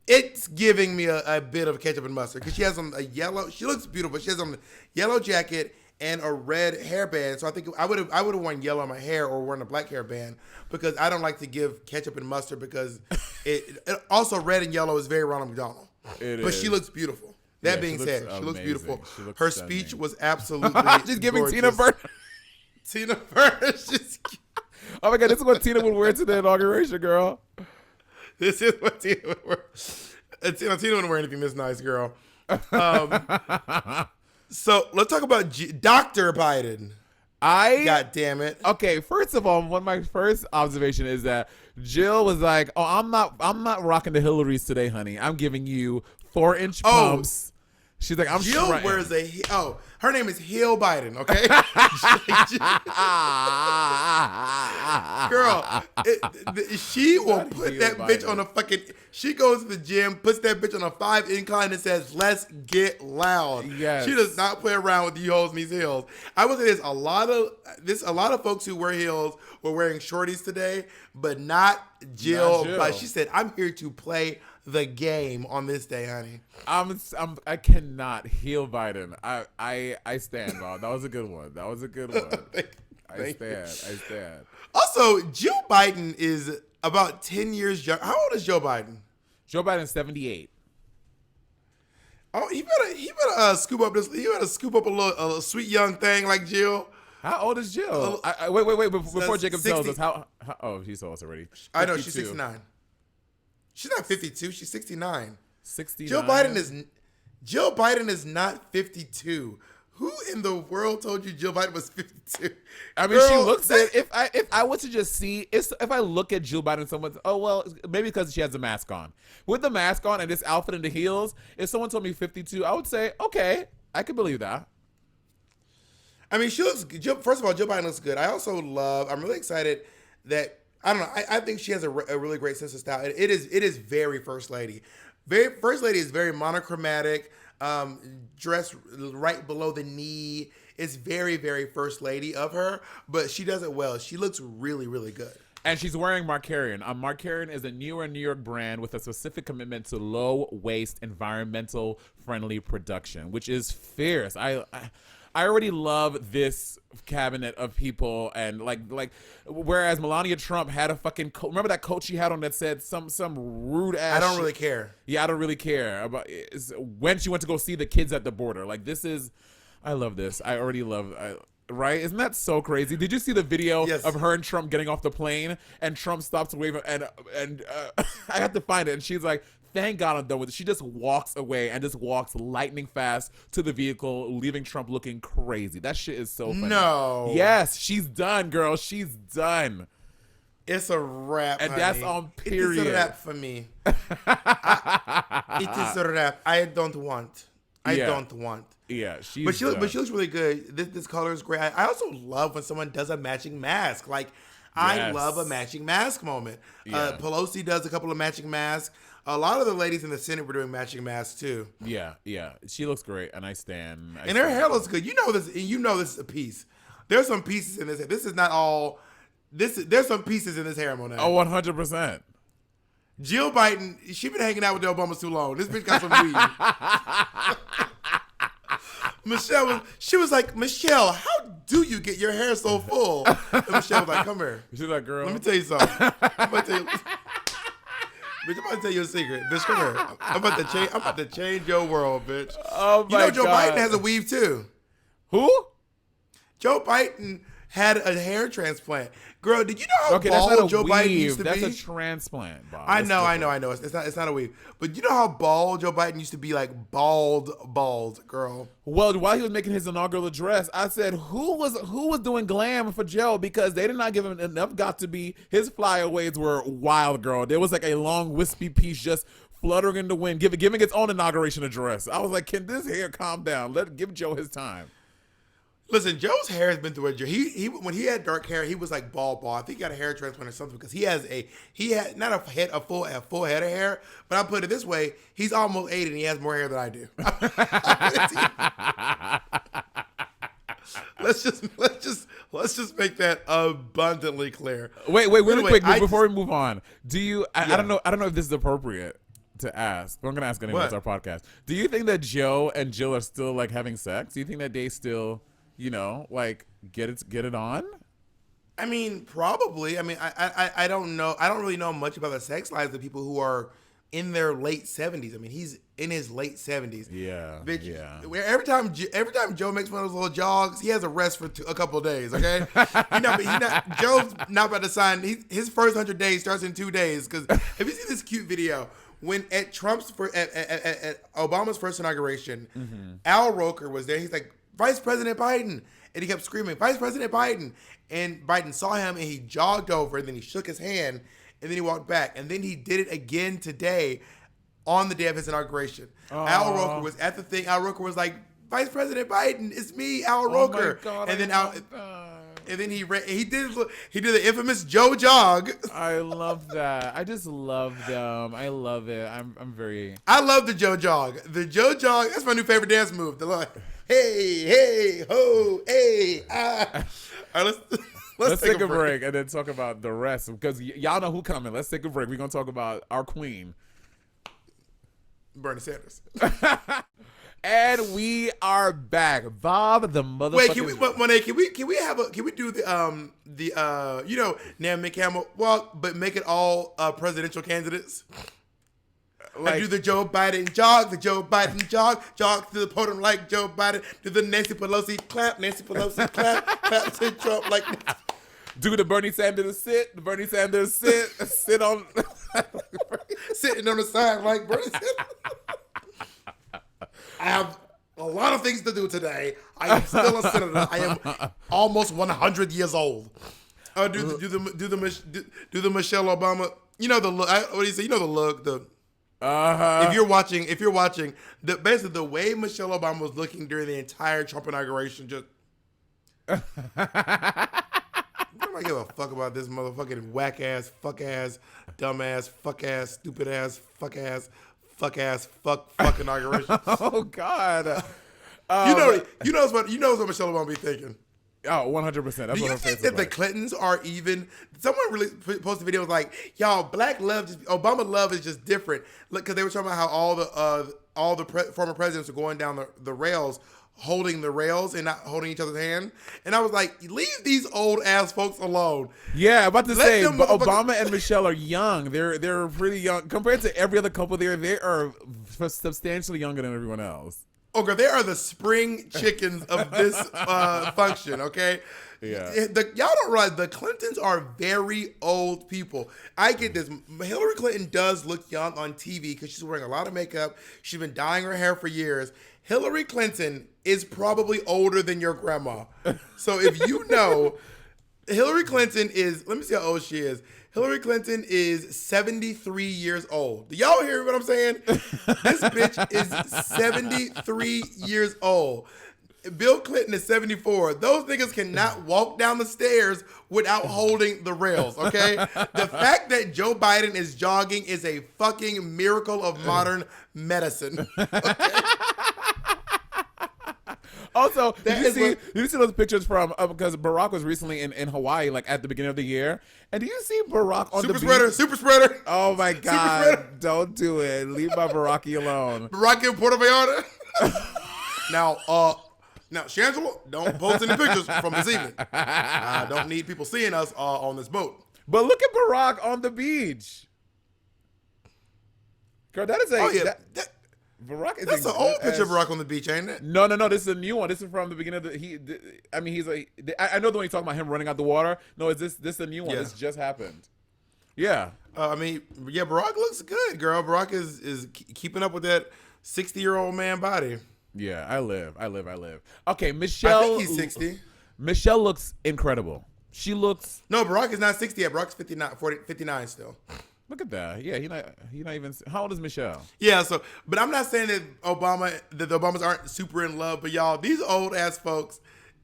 It's giving me a bit of ketchup and mustard because she has on a yellow. She looks beautiful. She has on a yellow jacket and a red hairband. So I think I would have worn yellow on my hair or worn a black hairband because I don't like to give ketchup and mustard because it also red and yellow is very Ronald McDonald. But she looks beautiful. That being said, she looks beautiful. Her speech was absolutely she's giving gorgeous. Tina Burner. Tina Burner. Oh my God, this is what Tina would wear to the inauguration, girl. This is what Tina would wear. Tina wouldn't wear anything this nice, girl. So let's talk about Dr. Biden. God damn it. Okay, first of all, one of my first observation is that Jill was like, "Oh, I'm not rocking the Hillarys today, honey. I'm giving you 4-inch pumps." She's like, Jill wears her name is Hill Biden, okay? Girl, she will put that bitch on a fucking, she goes to the gym, puts that bitch on a 5 incline and says, "Let's get loud." Yes. She does not play around with you hoes and these heels. I would say there's a lot of folks who wear heels were wearing shorties today, but not Jill. But she said, "I'm here to play the game on this day, honey." I cannot heal Biden. I stand, Bob. That was a good one. I stand. Also, Joe Biden is about 10 years young. How old is Joe Biden? Joe Biden's 78. Oh, he better scoop up this. He better scoop up a little sweet young thing like Jill. How old is Jill? Wait. Before Jacob 60. Tells us how. Oh, he's told us already. 52. I know she's 69. She's not 52. She's 69. 69. Jill Biden is not 52. Who in the world told you Jill Biden was 52? I mean, she looks at it. If I was to just see, if I look at Jill Biden, someone, maybe because she has a mask on. With the mask on and this outfit and the heels, if someone told me 52, I would say, okay, I could believe that. I mean, she looks good. First of all, Jill Biden looks good. I'm really excited that, I don't know, I think she has a really great sense of style. It is very First Lady. First Lady is very monochromatic, dressed right below the knee. It's very, very First Lady of her, but she does it well. She looks really, really good. And she's wearing Marcarian. Marcarian is a newer New York brand with a specific commitment to low-waste, environmental-friendly production, which is fierce. I already love this cabinet of people, and like whereas Melania Trump had a fucking coat. Remember that coat she had on that said some rude ass. I don't really care. Yeah, I don't really care about when she went to go see the kids at the border. Like I love this. I already love. Right? Isn't that so crazy? Did you see the video of her and Trump getting off the plane and Trump stops to wave and I have to find it and she's like, "Thank God I'm done with it." She just walks away and just walks lightning fast to the vehicle, leaving Trump looking crazy. That shit is so funny. No. Yes, she's done, girl. She's done. It's a wrap, and honey. That's on period. It is a wrap for me. It is a wrap. I don't want. Yeah, but she looks really good. This color is great. I also love when someone does a matching mask. Like, I Yes. love a matching mask moment. Yeah. Pelosi does a couple of matching masks. A lot of the ladies in the Senate were doing matching masks too. Yeah. She looks great, and I stand. And her hair looks good. You know this. You know this is a piece. There's some pieces in this. This is not all. There's some pieces in this hair, Monet. Oh, 100%. Jill Biden, she been hanging out with the Obamas too long. This bitch got some weed. She was like, Michelle, how do you get your hair so full? And Michelle was like, come here. She's like, girl. Let me tell you something. I'm about to tell you a secret. Bitch, come here. I'm about to change your world, bitch. Oh my You know Joe God. Biden has a weave too. Who? Joe Biden had a hair transplant. Girl, did you know how Okay, that's bald not a Joe weave. Biden used to That's be? a transplant, Bob. I That's know. different. It's not a weave. But you know how bald Joe Biden used to be, like bald, girl. Well, while he was making his inaugural address, I said, who was doing glam for Joe? Because they did not give him enough got to be. His flyaways were wild, girl. There was like a long wispy piece just fluttering in the wind, giving its own inauguration address. I was like, can this hair calm down? Give Joe his time. Listen, Joe's hair has been through a journey. He when he had dark hair, he was like bald. I think he got a hair transplant or something because he had not a full head of hair, but I'll put it this way: he's almost 80 and he has more hair than I do. let's just make that abundantly clear. Wait, really Anyway, quick before we move on. Do you? I Yeah. don't know if this is appropriate to ask. But I'm gonna ask anyway. What? It's our podcast. Do you think that Joe and Jill are still like having sex? Do you think that they still, like get it on? I mean, probably. I mean, I don't know. I don't really know much about the sex lives of people who are in their late 70s. I mean, he's in his late 70s. Yeah, Bitch, yeah. Every time Joe makes one of those little jogs, he has a rest for a couple of days. Okay, Joe's not about to sign. His first 100 days starts in 2 days. Because have you seen this cute video when at Obama's first inauguration, Al Roker was there. He's like, Vice President Biden, and he kept screaming, Vice President Biden, and Biden saw him and he jogged over and then he shook his hand and then he walked back and then he did it again today on the day of his inauguration. Al Roker was at the thing. Al Roker was like, Vice President Biden, it's me, Al Roker. Oh my God, and then and then he did the infamous Joe jog. I love that. I just love them. I love it. I love the Joe jog. The Joe jog, that's my new favorite dance move. The like, hey, ho, hey, ah. All right, Let's take a break and then talk about the rest because y'all know who coming. Let's take a break. We're gonna talk about our queen, Bernie Sanders. And we are back. Bob the motherfucker. Wait, can we do the Nam McCamel walk, but make it all presidential candidates? Like, do the Joe Biden jog, jog to the podium like Joe Biden, do the Nancy Pelosi clap, clap to Trump like. Do the Bernie Sanders sit, sit on, sitting on the side like Bernie Sanders. I have a lot of things to do today. I am still a senator. I am almost 100 years old. Do the Michelle Obama. You know the look. What do you say? You know the look. If you're watching, basically the way Michelle Obama was looking during the entire Trump inauguration, just. I don't give a fuck about this motherfucking whack ass, fuck ass, dumb ass, fuck ass, stupid ass, fuck inauguration. Oh God. You know what Michelle Obama be thinking. Oh, 100%. That's Do what you her think face that is the like. Clintons are even? Someone really posted a video was like, y'all, black love, Obama love is just different. Look, because they were talking about how all the former presidents are going down the rails, holding the rails and not holding each other's hand. And I was like, leave these old ass folks alone. Yeah, I'm about to Let say, them but motherfuckers- Obama and Michelle are young. They're pretty young compared to every other couple there. They are substantially younger than everyone else. Okay, they are the spring chickens of this function, okay? Yeah. Y'all don't realize the Clintons are very old people. I get this. Hillary Clinton does look young on TV because she's wearing a lot of makeup. She's been dyeing her hair for years. Hillary Clinton is probably older than your grandma. So if you know, Hillary Clinton is, let me see how old she is. Hillary Clinton is 73 years old. Do y'all hear what I'm saying? This bitch is 73 years old. Bill Clinton is 74. Those niggas cannot walk down the stairs without holding the rails, okay? The fact that Joe Biden is jogging is a fucking miracle of modern medicine. Okay? Also, did you see those pictures from because Barack was recently in Hawaii, like at the beginning of the year, and do you see Barack on the beach? Super spreader. Oh my God! Don't do it. Leave my Baraki alone. Barack in Puerto Vallarta. Now, Shangela, don't post any pictures from this evening. I don't need people seeing us on this boat. But look at Barack on the beach. Girl, that is a. Oh yeah. Barack is That's an old picture of Barack on the beach, ain't it? No. This is a new one. This is from the beginning of the. I know the one you're talking about him running out the water. No, is this a new one? Yeah. This just happened. Yeah. Barack looks good, girl. Barack is keeping up with that 60-year-old man body. Yeah, I live. Okay, Michelle. I think he's 60. Michelle looks incredible. She looks. No, Barack is not 60 yet. Barack's 59 still. Look at that. Yeah, he not even. How old is Michelle? Yeah, but I'm not saying that the Obamas aren't super in love, but y'all, these old ass folks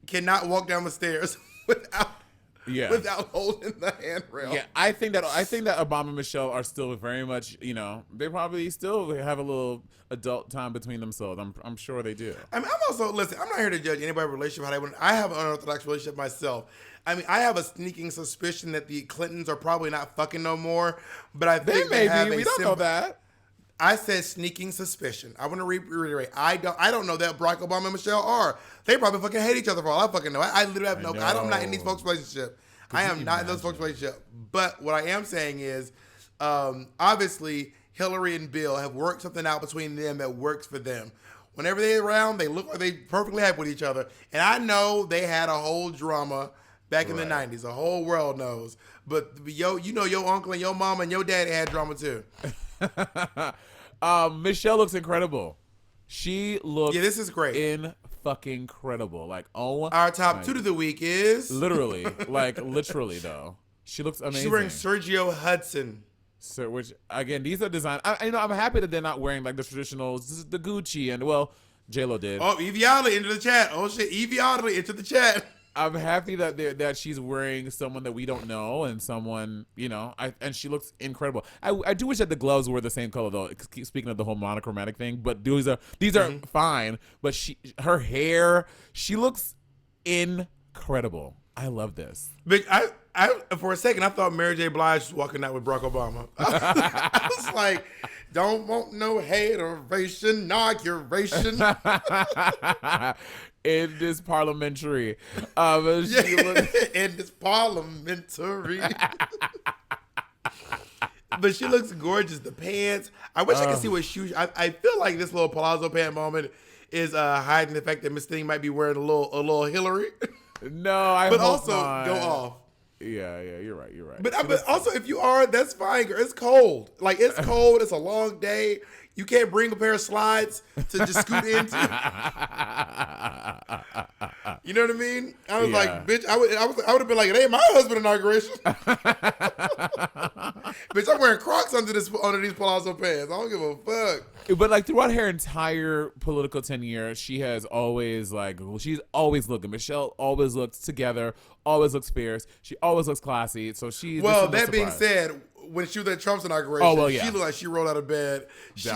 cannot walk down the stairs without holding the handrail. Yeah, I think that Obama and Michelle are still very much, they probably still have a little adult time between themselves. I'm sure they do. I mean, I'm not here to judge anybody's relationship how they want. I have an unorthodox relationship myself. I mean, I have a sneaking suspicion that the Clintons are probably not fucking no more, but I think they may be. We don't know that. I said sneaking suspicion. I want to reiterate. I don't know that Barack Obama and Michelle are. They probably fucking hate each other for all I fucking know. I literally have no. I'm not in these folks' relationship. I am not in those folks' relationship. But what I am saying is, obviously, Hillary and Bill have worked something out between them that works for them. Whenever they're around, they look like they perfectly happy with each other. And I know they had a whole drama back in the 90s. The whole world knows. But your uncle and your mama and your daddy had drama too. Michelle looks incredible. She looks this is great. Fucking incredible. Like, oh, our top two of the week is literally though. She looks amazing. She's wearing Sergio Hudson. So, which again, these are designed. I'm happy that they're not wearing like the traditional, the Gucci and J-Lo did. Oh, Evie Oddly into the chat. Oh shit, Evie Oddly into the chat. I'm happy that she's wearing someone that we don't know and someone, and she looks incredible. I do wish that the gloves were the same color though. Speaking of the whole monochromatic thing, but these are fine. But her hair, she looks incredible. I love this. But I for a second I thought Mary J. Blige was walking out with Barack Obama. I was like, don't want no hateration, inauguration. In this parliamentary. In this parliamentary. But she looks gorgeous. The pants. I wish I could see what shoes. I feel like this little palazzo pant moment is hiding the fact that Miss Thing might be wearing a little Hillary. No, but also not. Go off. Yeah, you're right. But also, if you are, that's fine, girl. It's cold. Like, it's cold. It's a long day. You can't bring a pair of slides to just scoot into. You know what I mean? I was like, bitch, I would have been like, it ain't my husband's inauguration. Bitch, I'm wearing Crocs under these palazzo pants. I don't give a fuck. But like throughout her entire political tenure, she has always she's always looking. Michelle always looks together, always looks fierce. She always looks classy. So she's that being said, when she was at Trump's inauguration, she looked like she rolled out of bed. She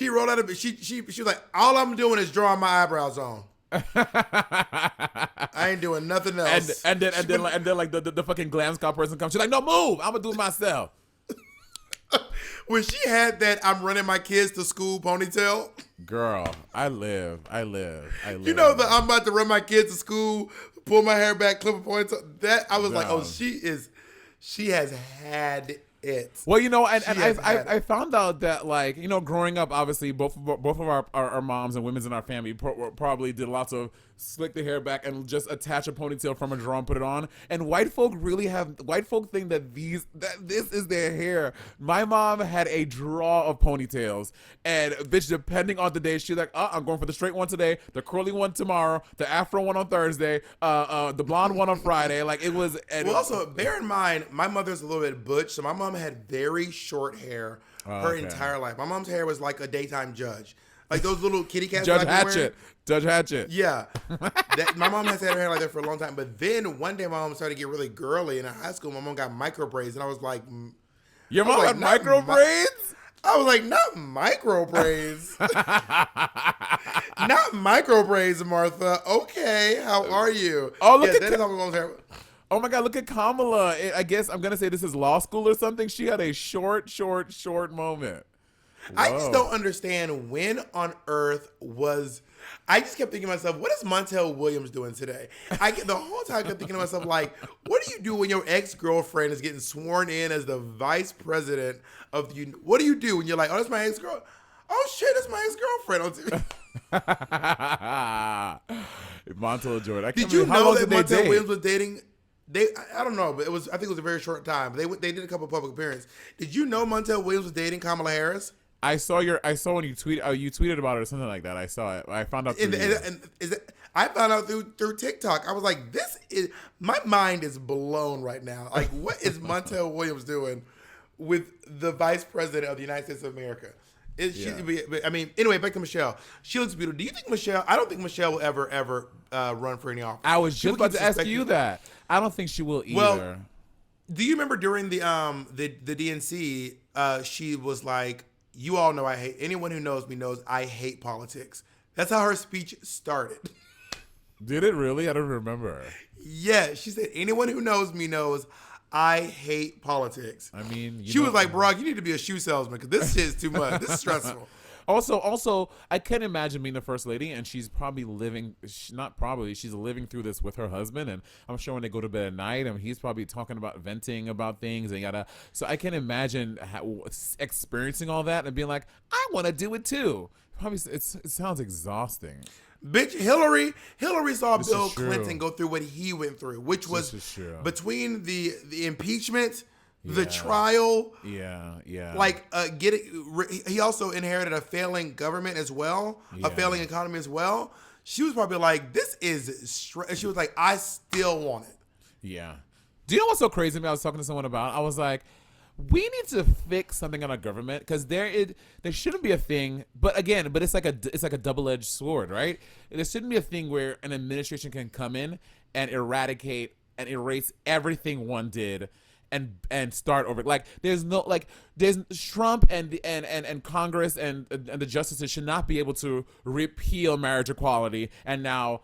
rolled out of bed. She was like, all I'm doing is drawing my eyebrows on. I ain't doing nothing else. And then the fucking glam scout person comes. She's like, no, move. I'm gonna do it myself. When she had that I'm running my kids to school ponytail. Girl, I live. You know that I'm about to run my kids to school, pull my hair back, clip a ponytail. That I was like, oh, she has had it. Well, I found out that growing up, obviously both of our moms and women's in our family probably did lots of slick the hair back and just attach a ponytail from a drawer and put it on. And white folk think that this is their hair. My mom had a drawer of ponytails, and bitch, depending on the day, she's like, I'm going for the straight one today, the curly one tomorrow, the afro one on Thursday, the blonde one on Friday. Like it was. Well, also bear in mind, my mother's a little bit butch, so my mom had very short hair her entire life. My mom's hair was like a daytime judge. like those little kitty cats. Judge that I've been wearing. Hatchet. Judge Hatchet. Yeah, my mom has had her hair like that for a long time. But then one day, my mom started to get really girly. And in high school, my mom got micro braids, and I was like, Your mom had micro braids? I was like, not micro braids. Not micro braids, Martha. Okay, how are you? Oh, look at that is how my mom's hair. Oh my God, look at Kamala. I guess I'm going to say this is law school or something. She had a short moment. I just don't understand when on earth was. I just kept thinking to myself, what is Montel Williams doing today? The whole time I kept thinking to myself, like, what do you do when your ex-girlfriend is getting sworn in as the vice president of the? What do you do when you're like, oh, that's my ex-girl? Oh shit, that's my ex-girlfriend on TV. Montel Jordan. Did you know that Montel Williams was dating? I don't know, but I think it was a very short time. They did a couple of public appearances. Did you know Montel Williams was dating Kamala Harris? I saw when you tweeted about it or something like that. I saw it. I found out I found out through TikTok. I was like, my mind is blown right now. Like, what is Montel Williams doing with the vice president of the United States of America? Anyway, back to Michelle. She looks beautiful. Do you think Michelle? I don't think Michelle will ever run for any office. I was just about to ask you that. I don't think she will either. Well, do you remember during the DNC, she was like, "You all know I hate anyone who knows me knows I hate politics." That's how her speech started. Did it really? I don't remember. Yeah, she said, "Anyone who knows me knows I hate politics." I mean, she was like, "Bro, you need to be a shoe salesman because this shit's too much. This is stressful." Also, I can't imagine being the first lady, and she's probably she's living through this with her husband, and I'm sure when they go to bed at night, and he's probably talking about venting about things, and so I can imagine experiencing all that and being like, I want to do it too. Probably, it sounds exhausting. Bitch, Hillary saw Bill Clinton go through what he went through, which was between the impeachment, the trial. Yeah. Like, he also inherited a failing government as well, a failing economy as well. She was probably like, this is she was like, I still want it. Yeah. Do you know what's so crazy to me? I was talking to someone about, I was like, we need to fix something on our government because there shouldn't be a thing. But it's like a double-edged sword, right? There shouldn't be a thing where an administration can come in and eradicate and erase everything one did and start over. Like there's Trump and Congress and the justices should not be able to repeal marriage equality and now.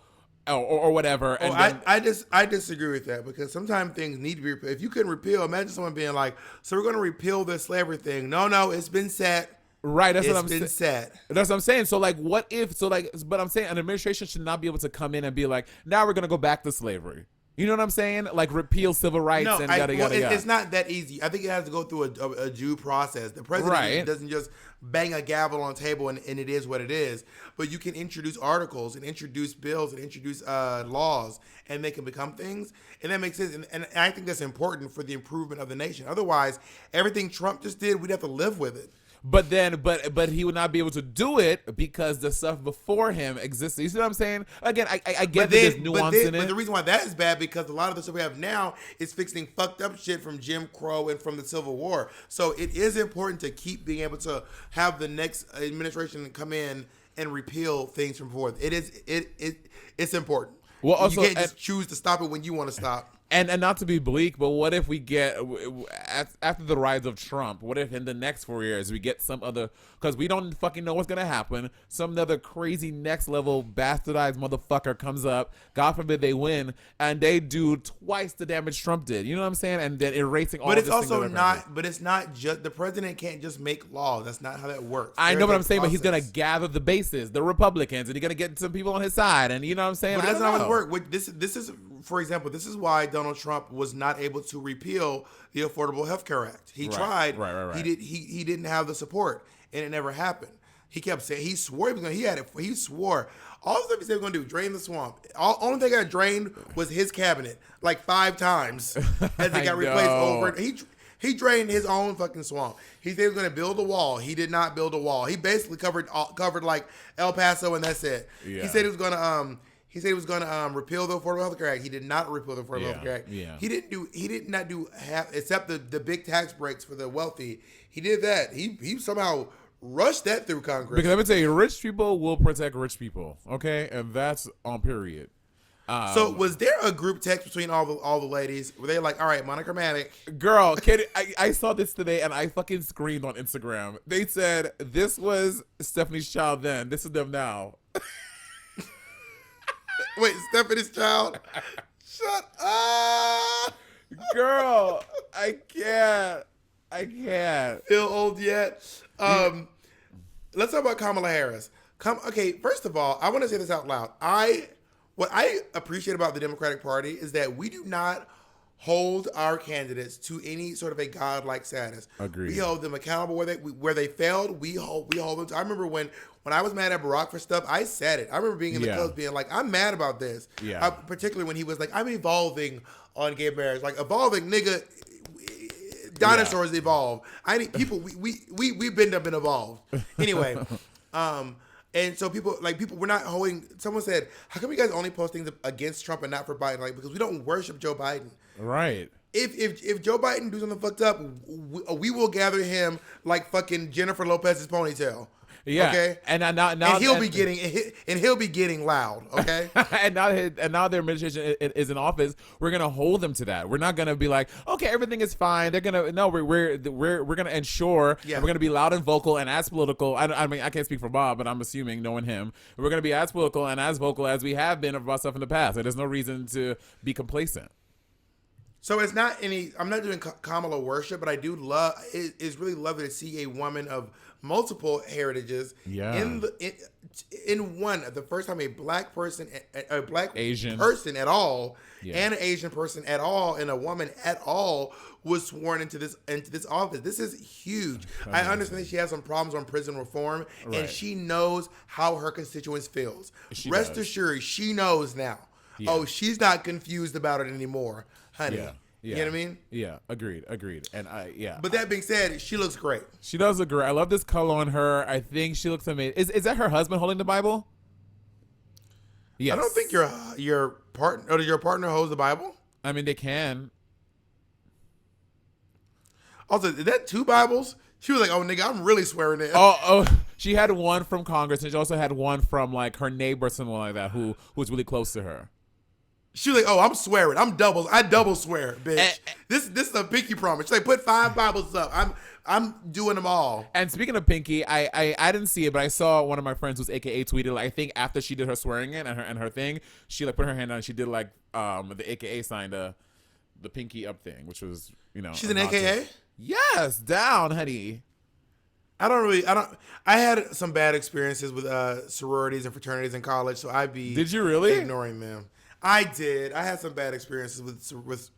Or whatever. I disagree with that because sometimes things need to be repealed. If you couldn't repeal, imagine someone being like, so we're going to repeal this slavery thing. No, it's been set. Right, that's what I'm saying. It's been set. That's what I'm saying. So like, what if? So like, but I'm saying an administration should not be able to come in and be like, now we're going to go back to slavery. You know what I'm saying? Like repeal civil rights and yada yada yada. It's not that easy. I think it has to go through a due process. The president doesn't just bang a gavel on the table and it is what it is. But you can introduce articles and introduce bills and introduce laws and they can become things. And that makes sense. And I think that's important for the improvement of the nation. Otherwise, everything Trump just did, we'd have to live with it. But he would not be able to do it because the stuff before him existed. You see what I'm saying? Again, I get that there's nuance in it. But the reason why that is bad because a lot of the stuff we have now is fixing fucked up shit from Jim Crow and from the Civil War. So it is important to keep being able to have the next administration come in and repeal things from before. It's important. Well, also, you can't just choose to stop it when you want to stop. And not to be bleak, but what if we get, after the rise of Trump, what if in the next 4 years we get some other, because we don't fucking know what's going to happen, some other crazy next level bastardized motherfucker comes up, God forbid they win, and they do twice the damage Trump did. You know what I'm saying? And then erasing all this. But it's also not, but it's not just, the president can't just make laws. That's not how that works. I know what I'm saying, but he's going to gather the bases, the Republicans, and he's going to get some people on his side, and you know what I'm saying? But that's not how it works. This is, for example, this is why Donald Trump was not able to repeal the Affordable Health Care Act. He tried. Right. He didn't have the support, and it never happened. He kept saying he swore he was going. He had it. He swore all the stuff he said he was going to do, drain the swamp. Only thing that got drained was his cabinet, like 5 times, as it got replaced over. He drained his own fucking swamp. He said he was going to build a wall. He did not build a wall. He basically covered like El Paso, and that's it. Yeah. He said he was going to repeal the Affordable Health Care Act. He did not repeal the Affordable Health Care Act. Yeah. He did not do half, except the big tax breaks for the wealthy. He did that. He somehow Rush that through Congress. Because let me tell you, rich people will protect rich people. Okay, and that's on period. So was there a group text between all the ladies? Were they like, all right, monochromatic? Girl, I saw this today and I fucking screamed on Instagram. They said this was Stephanie's child then. This is them now. Wait, Stephanie's child? Shut up. Girl, I can't. Feel old yet? Let's talk about Kamala Harris. Okay, first of all, I want to say this out loud. What I appreciate about the Democratic Party is that we do not hold our candidates to any sort of a godlike status. Agreed. We hold them accountable where they failed. We hold them. I remember when I was mad at Barack for stuff, I said it. I remember being in the clubs being like, I'm mad about this. Yeah. Particularly when he was like, I'm evolving on gay marriage. Like, evolving, nigga. Dinosaurs evolve. I need people. We've been up and evolved. Anyway, and so people we're not holding. Someone said, how come you guys only post things against Trump and not for Biden? Like, because we don't worship Joe Biden. Right. If Joe Biden do something fucked up, we will gather him like fucking Jennifer Lopez's ponytail. Yeah. Okay. And he'll be getting loud. Okay. and now their administration is in office. We're gonna hold them to that. We're not gonna be like, okay, everything is fine. They're gonna we're gonna ensure. Yeah. We're gonna be loud and vocal and as political. I mean I can't speak for Bob, but I'm assuming knowing him, we're gonna be as political and as vocal as we have been about stuff in the past. So there's no reason to be complacent. So it's not I'm not doing Kamala worship, but I do love. It's really lovely to see a woman of multiple heritages. Yeah. In one, the first time a black person, a black Asian person at all, yeah. and an Asian person at all, and a woman at all was sworn into this office. This is huge. I understand that she has some problems on prison reform, right. and she knows how her constituents feels. Rest does. assured, she knows now. Yeah. Oh, she's not confused about it anymore, honey. Yeah. You know what I mean? Yeah, agreed. And But that being said, she looks great. She does look great. I love this color on her. I think she looks amazing. Is that her husband holding the Bible? Yes. I don't think your partner holds the Bible. I mean, they can. Also, is that 2 Bibles? She was like, "Oh, nigga, I'm really swearing it." Oh, she had one from Congress, and she also had one from like her neighbor, someone like that, who was really close to her. She was like, "Oh, I'm swearing. I double swear, bitch. This is a pinky promise." She's like, "Put 5 Bibles up. I'm doing them all." And speaking of pinky, I didn't see it, but I saw one of my friends who's AKA tweeted. Like, I think after she did her swearing in and her thing, she like put her hand down. And she did like the AKA sign the pinky up thing, which was She's an AKA. Yes, down, honey. I had some bad experiences with sororities and fraternities in college, so I'd be. Did you really? Ignoring them. I did. I had some bad experiences with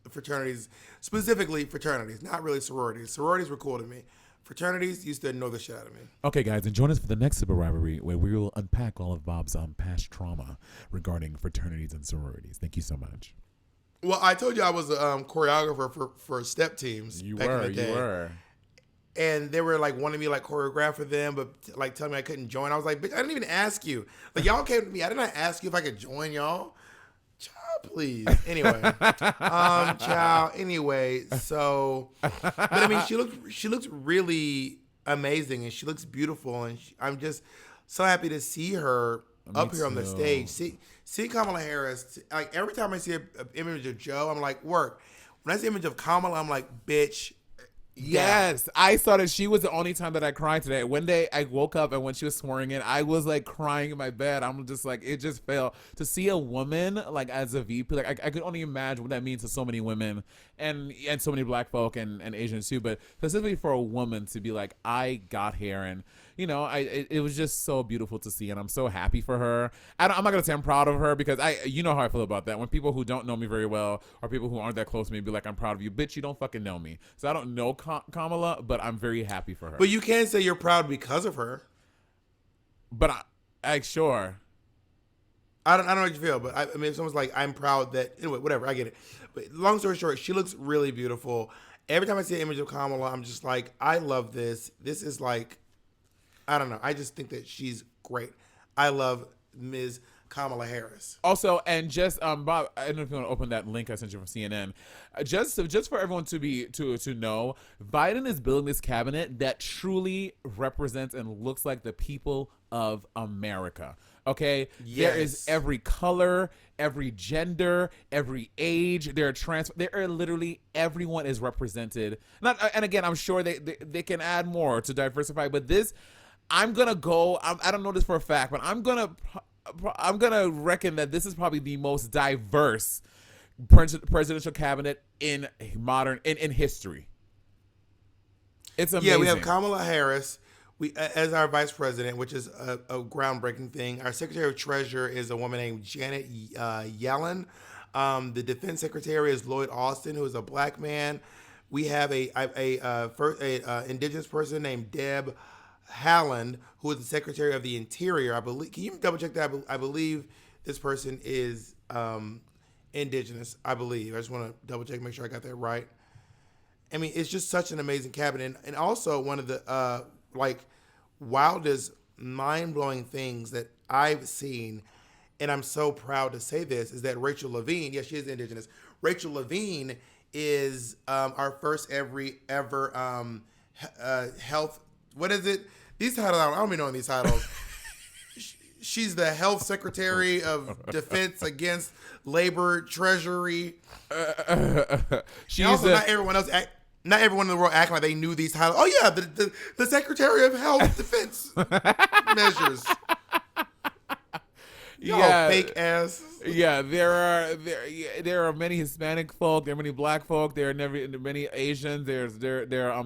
fraternities, specifically fraternities, not really sororities. Sororities were cool to me. Fraternities used to annoy the shit out of me. Okay, guys, and join us for the next Sibling Rivalry, where we will unpack all of Bob's past trauma regarding fraternities and sororities. Thank you so much. Well, I told you I was a choreographer for step teams. You back in were, the day. you were. And they were like wanting me like choreograph for them, but like telling me I couldn't join. I was like, bitch, I didn't even ask you. Like y'all came to me. I did not ask you if I could join y'all. Child, please. Anyway, child. Anyway, so, but I mean, she looks really amazing, and she looks beautiful, and I'm just so happy to see her up here on the stage. See Kamala Harris. Like every time I see an image of Joe, I'm like, work. When I see an image of Kamala, I'm like, bitch. Yes, I saw that she was the only time that I cried today. One day I woke up and when she was swearing in, I was like crying in my bed. I'm just like, it just felt to see a woman like as a VP. Like I could only imagine what that means to so many women and so many black folk and Asians too. But specifically for a woman to be like, I got here, and it was just so beautiful to see, and I'm so happy for her. I'm not gonna say I'm proud of her because you know how I feel about that. When people who don't know me very well or people who aren't that close to me be like, I'm proud of you, bitch. You don't fucking know me, so I don't know Kamala, but I'm very happy for her. But you can't say you're proud because of her. But I sure. I don't know what you feel, but I mean, if someone's like, I'm proud that, anyway, whatever, I get it. But long story short, she looks really beautiful. Every time I see an image of Kamala, I'm just like, I love this. This is like, I don't know. I just think that she's great. I love Ms. Kamala Harris. Also, and just Bob, I don't know if you want to open that link I sent you from CNN. Just for everyone to know, Biden is building this cabinet that truly represents and looks like the people of America. Okay, Yes. There is every color, every gender, every age. There are literally everyone is represented. And again, I'm sure they can add more to diversify. But this, I'm gonna go. I don't know this for a fact, but I'm gonna reckon that this is probably the most diverse presidential cabinet in history. It's amazing. Yeah, we have Kamala Harris as our vice president, which is a groundbreaking thing. Our Secretary of Treasury is a woman named Janet Yellen. The Defense Secretary is Lloyd Austin, who is a black man. We have a indigenous person named Deb Haaland, who is the Secretary of the Interior. I believe. Can you double check that? I believe this person is indigenous. I believe. I just want to double check, make sure I got that right. I mean, it's just such an amazing cabinet, and also one of the wildest, mind-blowing things that I've seen, and I'm so proud to say this, is that Rachel Levine. Yes, she is indigenous. Rachel Levine is our first ever health. What is it? These titles, I don't even know these titles. She's the Health Secretary of Defense against Labor Treasury. She's also, not everyone in the world acting like they knew these titles. Oh yeah, the Secretary of Health Defense measures. Y'all fake ass. Yeah, there are many Hispanic folk. There are many black folk. There are many Asians. There are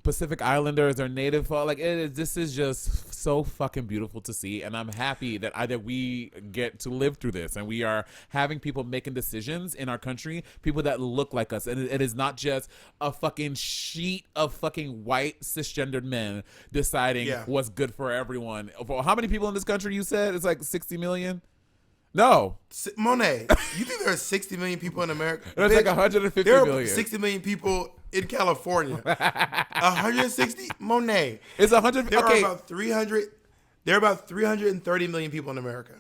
Pacific Islanders or Native folk. This is just so fucking beautiful to see, and I'm happy that we get to live through this, and we are having people making decisions in our country, people that look like us, and it is not just a fucking sheet of fucking white cisgendered men deciding what's good for everyone. How many people in this country? You said it's like 60 million. No. Monet, you think there are 60 million people in America? There's like 150 million. million. 60 million people in California. 160? Monet. It's 100. There are about 300. There are about 330 million people in America.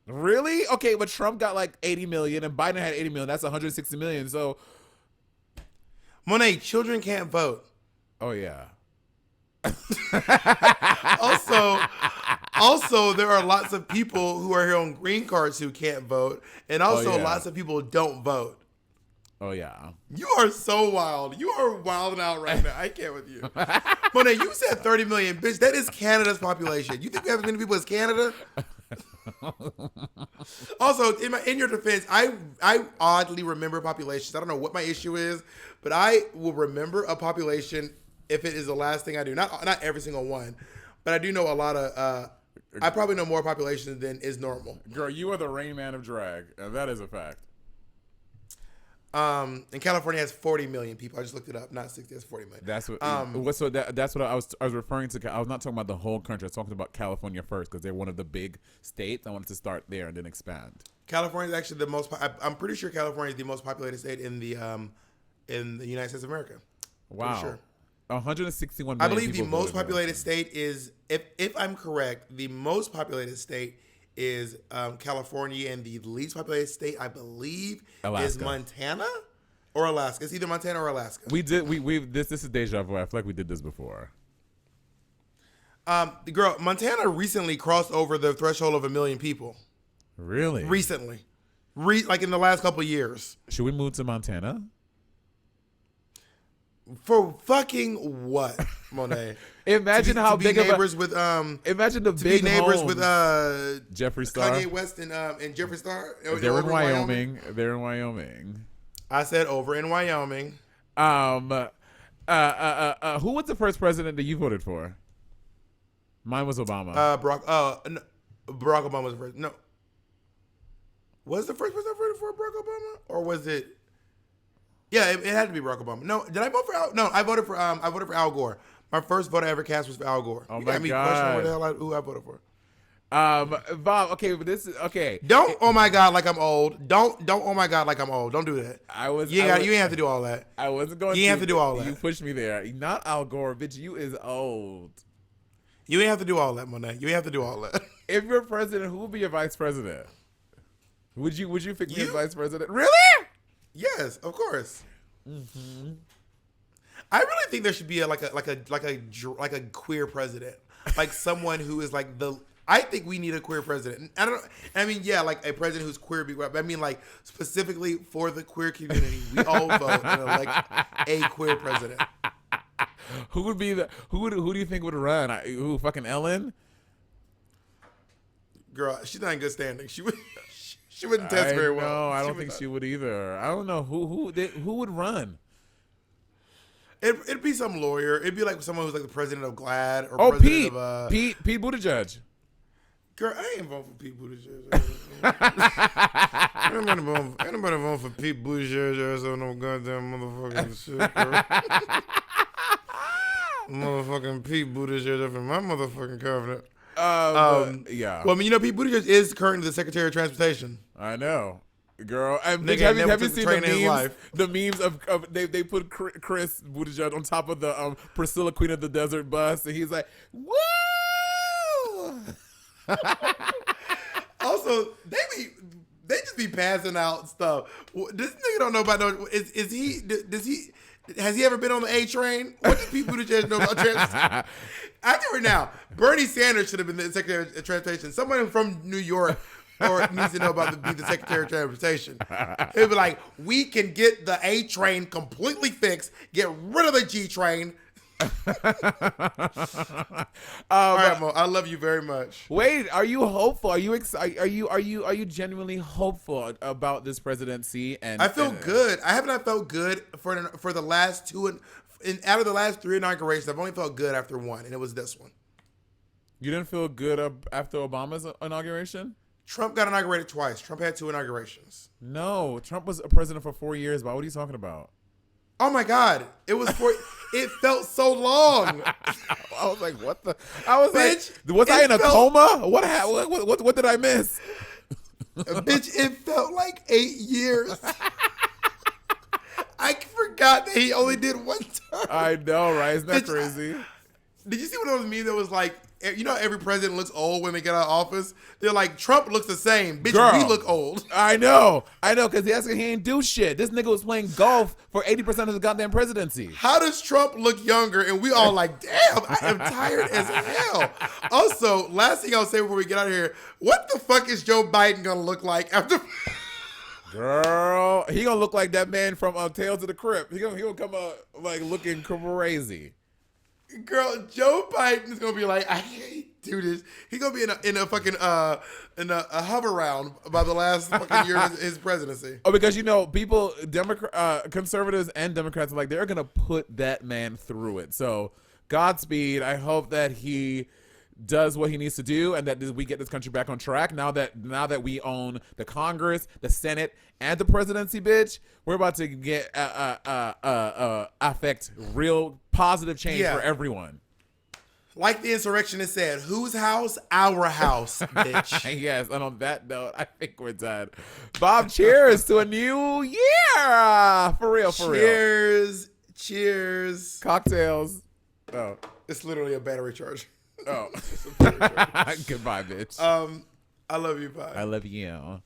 Really? Okay, but Trump got like 80 million and Biden had 80 million. That's 160 million. So, Monet, children can't vote. Oh yeah. Also, there are lots of people who are here on green cards who can't vote, and also lots of people don't vote. Oh yeah. You are so wild. You are wilding out right now. I can't with you. Monet, you said 30 million, bitch. That is Canada's population. You think we have as many people as Canada? Also, in your defense, I oddly remember populations. I don't know what my issue is, but I will remember a population if it is the last thing I do. Not every single one, but I do know a lot of. I probably know more populations than is normal. Girl, you are the Rain Man of drag, and that is a fact. And California has 40 million people. I just looked it up. Not 60. That's 40 million. That's what. That's what I was referring to. I was not talking about the whole country. I was talking about California first because they're one of the big states. I wanted to start there and then expand. California is actually the most. I'm pretty sure California is the most populated state in the United States of America. Wow. Sure. 161 million. I believe the most populated state is, if I'm correct, the most populated state is California, and the least populated state, I believe, is Montana or Alaska. It's either Montana or Alaska. This is deja vu. I feel like we did this before. Montana recently crossed over the threshold of 1 million people. Really? Recently. Like in the last couple of years. Should we move to Montana? For fucking what, Monet? Imagine how big of neighbors with imagine the big neighbors homes. with Jeffree Star, Kanye West, and Jeffree Star. They're in Wyoming. They're in Wyoming. I said over in Wyoming. Who was the first president that you voted for? Mine was Obama. No, Barack Obama was the first. No, was the first person I voted for Barack Obama, or was it? Yeah, it had to be Barack Obama. No, did I vote for Al? No, I voted for Al Gore. My first vote I ever cast was for Al Gore. Oh you my got me God. questioning who I voted for. Bob. Okay, but this is okay. Don't oh my God like I'm old. Don't oh my God like I'm old. Don't do that. You ain't have to do all that. I wasn't going. You ain't have to do all that. You pushed me there. Not Al Gore, bitch. You is old. You ain't have to do all that, Monet. You ain't have to do all that. If you're president, who would be your vice president? Would you pick me as You? vice president? Really? Yes, of course. I really think there should be like a queer president, like someone who is like the. I think we need a queer president. I don't. I mean, yeah, like a president who's queer. But I mean, like specifically for the queer community, we all vote and elect a queer president. Who would be the who do you think would run? Who fucking Ellen? Girl, she's not in good standing. She wouldn't test very well. No, I don't think she would either. I don't know who would run. It'd be some lawyer. It'd be like someone who's like the president of GLAAD or Oh, president Pete. of Pete Buttigieg. Girl, I ain't voting for Pete Buttigieg. Anybody voting for Pete Buttigieg ass on no goddamn motherfucking shit, girl. Motherfucking Pete Buttigieg up in my motherfucking cabinet. Yeah. Well, I mean, you know, Pete Buttigieg is currently the Secretary of Transportation. I know. Girl, Nigga have never you took the seen train in his life. the memes of they put Chris Buttigieg on top of the Priscilla Queen of the Desert bus, and he's like, woo! Also, they just be passing out stuff. This nigga don't know about no. Has he ever been on the A train? What does Pete Buttigieg know about transportation? I tell you now, Bernie Sanders should have been the Secretary of Transportation. Someone from New York or needs to know about be the Secretary of Transportation. He'd be like, we can get the A train completely fixed, get rid of the G train. All right, Mo, I love you very much. Wait, are you hopeful? Are you excited? Are you genuinely hopeful about this presidency? And I feel good. I haven't felt good for the last two out of the last 3 inaugurations. I've only felt good after one, and it was this one. You didn't feel good after Obama's inauguration? Trump got inaugurated twice. Trump had 2 inaugurations. No, Trump was a president for 4 years. But what are you talking about? Oh my God! It felt so long. I was like, what the? I was Bitch, like, was I in a coma? What did I miss? Bitch, it felt like 8 years. I forgot that he only did one term. I know, right? Isn't that Bitch, crazy? Did you see one of those memes that was like, you know, every president looks old when they get out of office? They're like, Trump looks the same. Bitch, Girl. we look old. I know, because he ain't do shit. This nigga was playing golf for 80% of the goddamn presidency. How does Trump look younger? And we all like, damn, I am tired as hell. Also, last thing I'll say before we get out of here, what the fuck is Joe Biden gonna look like after? Girl, he gonna look like that man from Tales of the Crypt. He gonna come like looking crazy. Girl, Joe Biden is gonna be like, I can't do this. He's gonna be in a fucking hover round by the last fucking year of his presidency. Oh, because you know, people, conservatives and Democrats are like, they're gonna put that man through it. So, Godspeed. I hope that he does what he needs to do, and that we get this country back on track. Now that we own the Congress, the Senate, and the presidency, bitch, we're about to get affect real positive change for everyone. Like the insurrectionist said, whose house? Our house, bitch. Yes, and on that note, I think we're done. Bob, cheers to a new year. For real. Cheers. Cocktails. Oh. It's literally a battery charge. Oh. Goodbye, bitch. I love you, bye. I love you.